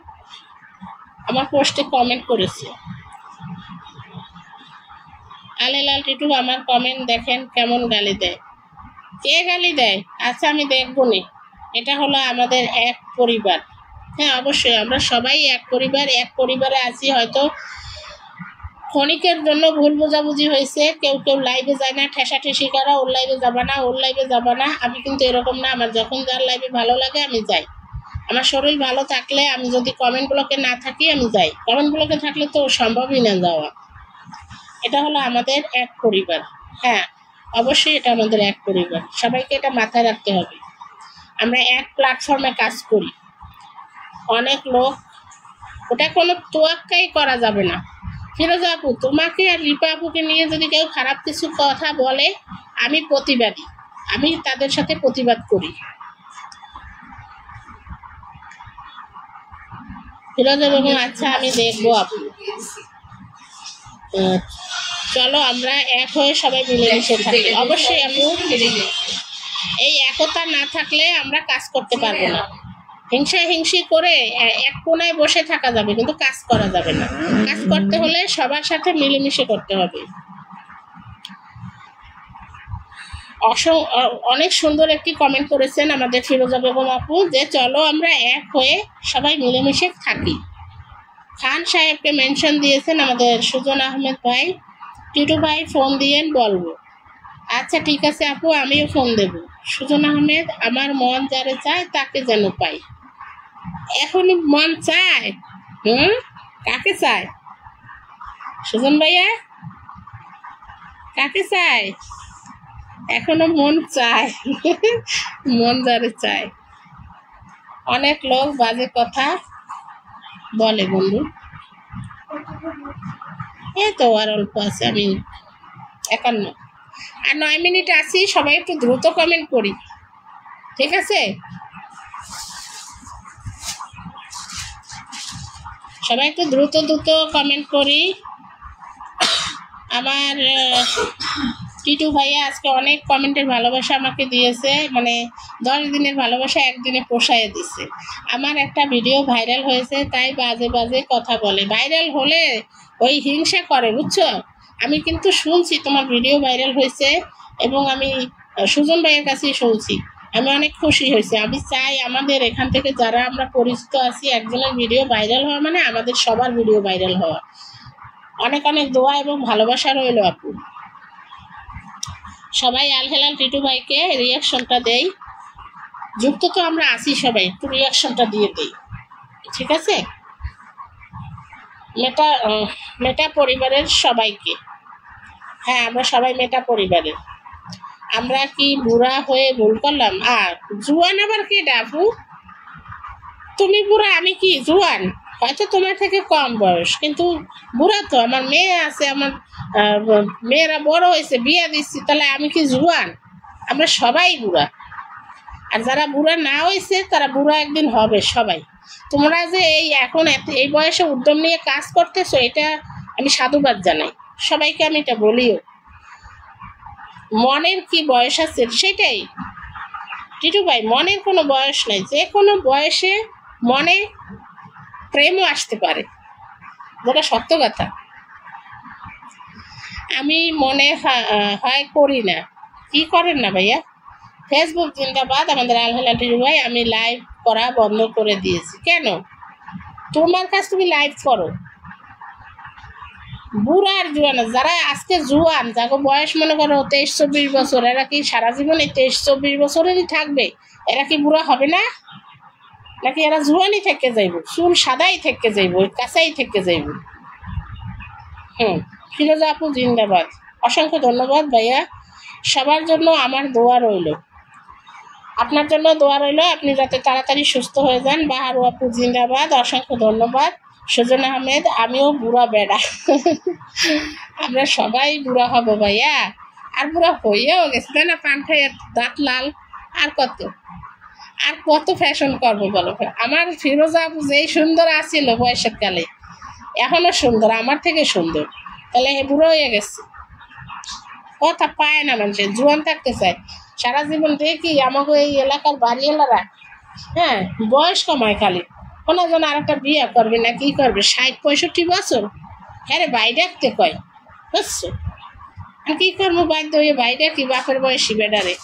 আমার পোস্টে কমেন্ট করেছে। আলেলাল টিটু আমার কমেন্ট দেখেন কেমন গালি দেয়। কে গালি দেয়? আচ্ছা আমি দেখবো নি। এটা হলো আমাদের এক পরিবার। হ্যাঁ অবশ্যই, আমরা সবাই এক পরিবার, এক পরিবারে আছি। হয়তো ক্ষণিকের জন্য ভুল বোঝাবুঝি হয়েছে, কেউ কেউ লাইভে যায় না, ঠেসাঠেসি করা, ওর লাইভে যাবা না, ওর লাইভে যাবা না। আমি কিন্তু এরকম না, আমার যখন যার লাইভে ভালো লাগে আমি যাই। আমার শরীর ভালো থাকলে, আমি যদি কমেন্ট ব্লকে না থাকি আমি যাই, কমেন্ট ব্লকে থাকলে তো সম্ভবই না যাওয়া। এটা হলো আমাদের এক পরিবার। হ্যাঁ, অবশ্যই এটা আমাদের এক পরিবার, সবাইকে এটা মাথায় রাখতে হবে। আমরা এক প্ল্যাটফর্মে কাজ করি, অনেক লোক, ওটা কোনো তোয়াক্কাই করা যাবে না। ফিরোজা আপু, তোমাকে আর রিপা আপুকে নিয়ে যদি কেউ খারাপ কিছু কথা বলে, আমি প্রতিবাদী, আমি তাদের সাথে প্রতিবাদ করি। ফিরোজা বেগম, আচ্ছা আমি দেখবো আপু। চলো আমরা এক হয়ে সবাই মিলেমিশে থাকি। অবশ্যই আপু, এই একতা না থাকলে আমরা কাজ করতে পারবো না। হিংসি করে এক কোনায় বসে থাকা যাবে, কিন্তু কাজ করা যাবে না। কাজ করতে হলে সবার সাথে মিলেমিশে করতে হবে। অনেক সুন্দর একটি কমেন্ট করেছেন আমাদের ফিরোজা বেগম আপু, যে চলো আমরা এক হয়ে সবাই মিলেমিশে থাকি। খান সাহেবকে মেনশন দিয়েছেন আমাদের সুজন আহমেদ ভাই। টিটু ভাই ফোন দিয়েন বলবো। আচ্ছা ঠিক আছে আপু, আমিও ফোন দেব। সুজন আহমেদ, আমার মন যারে চায় তাকে যেন পাই। এখন মন চায়? কাকে চায় সুজন ভাইয়া? কাকে চায়? এখনো মন চায়। মন যারে চায়। অনেক লোক বাজে কথা বলে বন্ধু। এই তো আর অল্প আছে, আমি 51 আর 9 মিনিট আছি। সবাই একটু দ্রুত কমেন্ট করি, ঠিক আছে? সবাই একটু দ্রুত কমেন্ট করি। আমার টিটু ভাইয়া আজকে অনেক কমেন্টের ভালোবাসা আমাকে দিয়েছে, মানে 10 দিনের ভালোবাসা একদিনে পোষায় দিছে। আমার একটা ভিডিও ভাইরাল হয়েছে, তাই বাজে বাজে কথা বলে। ভাইরাল হলে ওই হিংসা করে, বুঝছো? আমি কিন্তু শুনছি তোমার ভিডিও ভাইরাল হয়েছে, এবং আমি সুজন ভাইয়ের কাছেই শুনছি। আমি অনেক খুশি হয়েছি। আমি চাই আমাদের এখান থেকে যারা আমরা পরিচিত আছি, একজনের ভিডিও ভাইরাল হওয়া মানে আমাদের সবার ভিডিও ভাইরাল হওয়া। অনেক অনেক দোয়া এবং ভালোবাসা রইল আপু। সবাই আল হেলাল টিটু ভাইকে রিয়াকশনটা দেই। যুক্ত তো আমরা আছি, সবাই একটু রিয়াকশনটা দিয়ে দিই, ঠিক আছে? মেটা পরিবারের সবাইকে, হ্যাঁ আমরা সবাই মেটা পরিবারের। আমরা কি বুড়া হয়ে ভুল করলাম? আর জুয়ান আবার কে ডাবু? তুমি বুড়া, আমি কি জুয়ান? হয়তো তোমার থেকে কম বয়স, কিন্তু বুড়া তো। আমার মেয়ে আছে, আমার মেয়েরা বড় হয়েছে, বিয়ে দিচ্ছি, তাহলে আমি কি জুয়ান? আমরা সবাই বুড়া। আর যারা বুড়া না হয়েছে তারা বুড়া একদিন হবে সবাই। তোমরা যে এই এখন এই বয়সে উদ্যম নিয়ে কাজ করতেছো, এটা আমি সাধুবাদ জানাই। সবাইকে আমি এটা বলিও। মনের কি বয়স আছে? সেটাই টিটু ভাই, মনের কোনো বয়স নাই। যে কোনো বয়সে মনে প্রেমও আসতে পারে, যেটা সত্য কথা। আমি মনে হয় করি না। কি করেন না ভাইয়া? ফেসবুক জিন্দাবাদ আমাদের আল হেলাল টিটু ভাই। আমি লাইভ করা বন্ধ করে দিয়েছি। কেন? তোমার কাছে তুমি লাইভ করো। বুড়া আর জুয়ান, যারা আজকে জুয়ান, যাকে বয়স মনে করো 23-24 বছর, এরা কি সারা জীবন এই 23-24 বছরেরই থাকবে? এরা কি বুড়া হবে না? নাকি এরা জুয়ানই থেকে যাইব, চুল সাদাই থেকে যাইব, কাঁচাই থেকে যাইব? ফিরোজা আপু জিন্দাবাদ। অসংখ্য ধন্যবাদ ভাইয়া। সবার জন্য আমার দোয়া রইল, আপনার জন্য দোয়া রইল, আপনি যাতে তাড়াতাড়ি সুস্থ হয়ে যান। বাহারু আপু জিন্দাবাদ, অসংখ্য ধন্যবাদ। সুজন আহমেদ, আমিও বুড়া বেড়া। আমরা সবাই বুড়া হব ভাইয়া, আর বুড়া হইয়াও গেছে, তাই না? পান খাইয়ে দাঁত লাল। আর কত ফ্যাশন করবো বলো? আমার ফিরোজা আপু যেই সুন্দর আছিল বয়সের কালে, এখনো সুন্দর, আমার থেকে সুন্দর। তাহলে বুড়ো হয়ে গেছে, কথা পায় না মানুষের, জোয়ান থাকতে চায়। সারা জীবন দেখি আমাকে এই এলাকার বাড়িওয়ালারা, হ্যাঁ, বয়স কমায় খালি। কোনো জন আর একটা বিয়ে করবে না, কি করবে? 60-65 বছর। হ্যাঁ রে, ভাই ডাকতে কয়, বুঝছো? আর কি করবো, বাধ্য হয়ে ভাই ডাকি। বাপের বয়সী বেডারে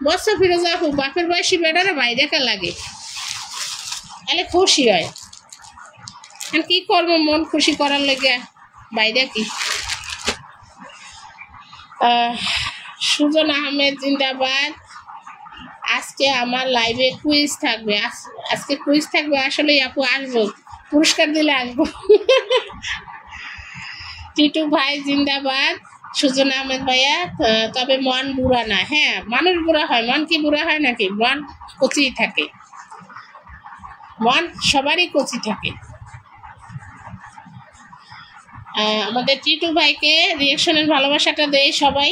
বছর ফিরে যাবো, বাপের বয়সী বেডারে ভাই দেখা লাগে, তাহলে খুশি হয়। আর কি করবো, মন খুশি করার লেগে ভাই ডাকি। সুজন আহমেদ জিন্দাবাদ। আজকে আমার লাইভে কুইজ থাকবে। আজকে কুইজ থাকবে। আসলে আপু আসবো, পুরস্কার দিলে আসবো। টিটু ভাই জিন্দাবাদ। সুজন আহমেদ ভাইয়া তবে মন বুড়া না। হ্যাঁ, মানুষ বুড়া হয়, মন কি বুড়া হয় নাকি? মন কচি থাকে, মন সবারই কচি থাকে। আমাদের টিটু ভাইকে রিয়াকশনের ভালোবাসাটা দেই সবাই।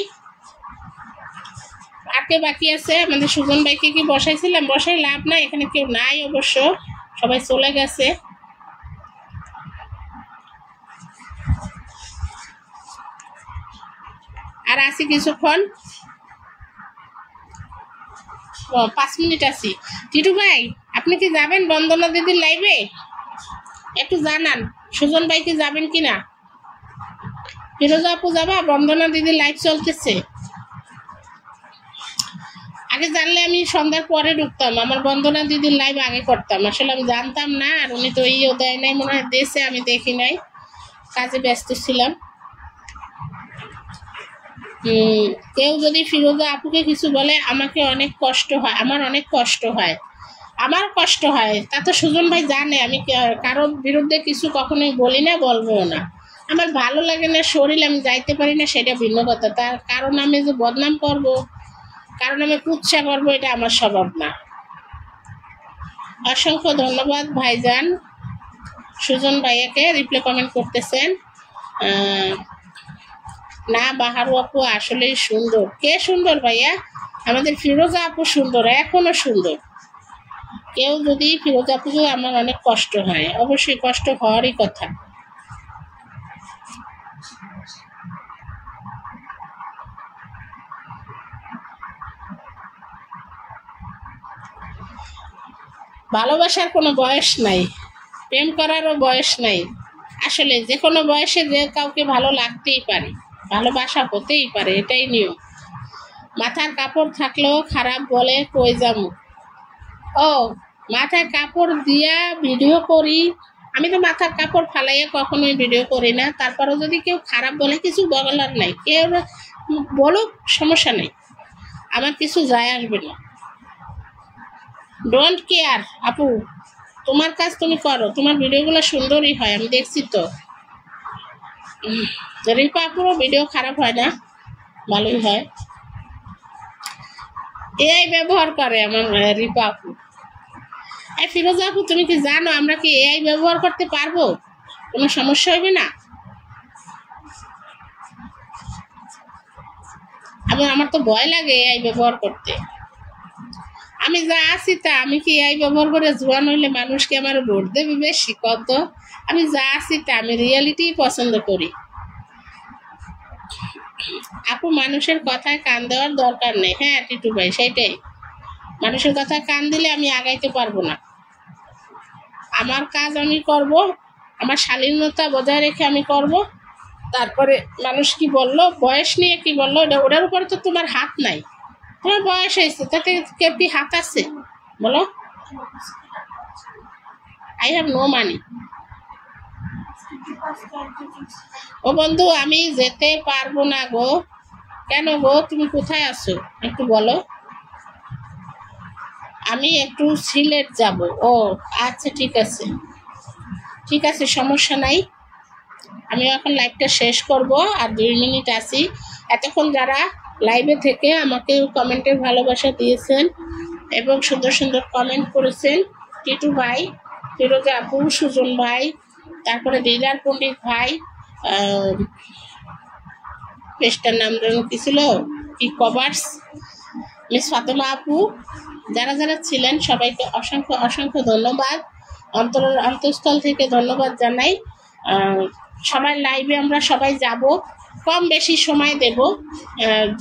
আগে বাকি আছে আমাদের সুজন ভাইকে কি বসাইছিলাম? বসাই লাভ নাই, এখানে কেউ নাই অবশ্য, সবাই চলে গেছে। আর আছি কিছুক্ষণ, 5 মিনিট আছি। টিটু ভাই আপনি কি যাবেন বন্দনা দিদির লাইভে? একটু জানান সুজন ভাই কি যাবেন কিনা। ফিরোজা আপু যাবা? বন্দনা দিদির লাইভ চলতেছে। আগে জানলে আমি সন্ধ্যার পরে ঢুকতাম, আমার বন্দনা দিদির লাইভ আগে করতাম। আসলে আমি জানতাম না, আর উনি তো ইও দেয় নাই, মনে হয় দেশে, আমি দেখি নাই, কাজে ব্যস্ত ছিলাম। কেউ যদি ফিরোজা আপুকে কিছু বলে আমাকে অনেক কষ্ট হয়, আমার অনেক কষ্ট হয়, আমার কষ্ট হয়। তা তো সুজন ভাই জানে আমি কারোর বিরুদ্ধে কিছু কখনোই বলি না, বলবো না। আমার ভালো লাগে না, শরীর আমি যাইতে পারি না, সেটা ভিন্ন কথা। তার কারণ আমি যে বদনাম করব, কারণ আমি কুৎসা করবো, এটা আমার স্বভাব না। অসংখ্য ধন্যবাদ ভাইজান। সুজন ভাইয়াকে রিপ্লাই কমেন্ট করতেছেন। না বাহারু আপু আসলেই সুন্দর। কে সুন্দর ভাইয়া? আমাদের ফিরোজা আপু সুন্দর, এখনো সুন্দর। কেউ যদি ফিরোজা আপুকে, আমার অনেক কষ্ট হয়, অবশ্যই কষ্ট হওয়ারই কথা। ভালোবাসার কোনো বয়স নাই, প্রেম করারও বয়স নাই। আসলে যে কোনো বয়সে যে কাউকে ভালো লাগতেই পারে, ভালোবাসা হতেই পারে, এটাই নিয়ম। মাথার কাপড় থাকলেও খারাপ বলে কই যাবো? ও, মাথায় কাপড় দিয়া ভিডিও করি। আমি তো মাথার কাপড় ফালাইয়া কখনোই ভিডিও করি না। তারপরেও যদি কেউ খারাপ বলে, কিছু বলার নাই, কেউ বলুক, সমস্যা নেই, আমার কিছু যায় আসবে না। ডোন্ট কেয়ার আপু, তোমার কাজ তুমি করো, তোমার ভিডিওগুলো সুন্দরই হয়, আমি দেখছি তো। রিপা আপুরও ভিডিও খারাপ হয় না, ভালোই হয়। এআই ব্যবহার করে আমার রিপা আপু। ফিরোজা আপু তুমি কি জানো আমরা কি এআই ব্যবহার করতে পারবো? কোনো সমস্যা হবে না? আমার তো ভয় লাগে এআই ব্যবহার করতে। আমি যা আছি তা, আমি কি এআই ব্যবহার করে জোয়ান হইলে মানুষ কি আমার ভোট দেবে বেশি? কত আমি যা আছি তা, আমি রিয়েলিটি পছন্দ করি। আপু মানুষের কথায় কান দেওয়ার দরকার নেই। হ্যাঁ টিটু ভাই, সেটাই, মানুষের কথায় কান দিলে আমি আগাইতে পারবো না। আমার কাজ আমি করব, আমার শালীনতা বজায় রেখে আমি করব। তারপরে মানুষ কি বললো, বয়স নিয়ে কি বললো, ওটার উপরে তো তোমার হাত নাই। তোমার বয়স হয়েছে, তাতে কি হাত আছে বলো? I have no money. ও বন্ধু আমি যেতে পারবো না গো। কেন গো, তুমি কোথায় আছো একটু বলো। আমি একটু সিলেট যাব। ও আচ্ছা, ঠিক আছে, ঠিক আছে, সমস্যা নাই। আমি এখন লাইভটা শেষ করব, আর 2 মিনিট আছি। এতক্ষণ যারা লাইভে থেকে আমাকে কমেন্টের ভালোবাসা দিয়েছেন এবং সুন্দর সুন্দর কমেন্ট করেছেন, টিটু ভাই, ফিরোজা আপু, সুজন ভাই, তারপরে দিদার পণ্ডিত ভাই, পেজটার নাম কি ছিল, কি কভার্স, মিস ফাতেমা আপু, যারা যারা ছিলেন সবাইকে অসংখ্য অসংখ্য ধন্যবাদ। অন্তঃস্থল থেকে ধন্যবাদ জানাই। সবাই লাইভে আমরা সবাই যাব, কম বেশি সময় দেব।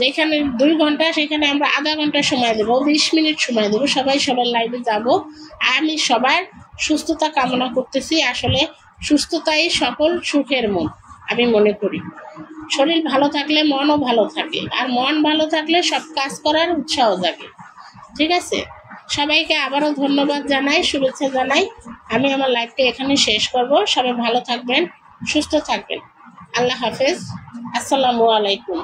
যেখানে 2 ঘন্টা সেখানে আমরা আধা ঘন্টা সময় দেব, 20 মিনিট সময় দেব। সবাই সবার লাইভে যাব। আমি সবার সুস্থতা কামনা করতেছি। আসলে সুস্থতাই সকল সুখের মূল, আমি মনে করি। শরীর ভালো থাকলে মনও ভালো থাকে, আর মন ভালো থাকলে সব কাজ করার উৎসাহ জাগে। ঠিক আছে, সবাইকে আবারও ধন্যবাদ জানাই, শুভেচ্ছা জানাই। আমি আমার লাইভটা এখানে শেষ করব। সবাই ভালো থাকবেন, সুস্থ থাকবেন। আল্লাহ হাফেজ, আসসালামু আলাইকুম।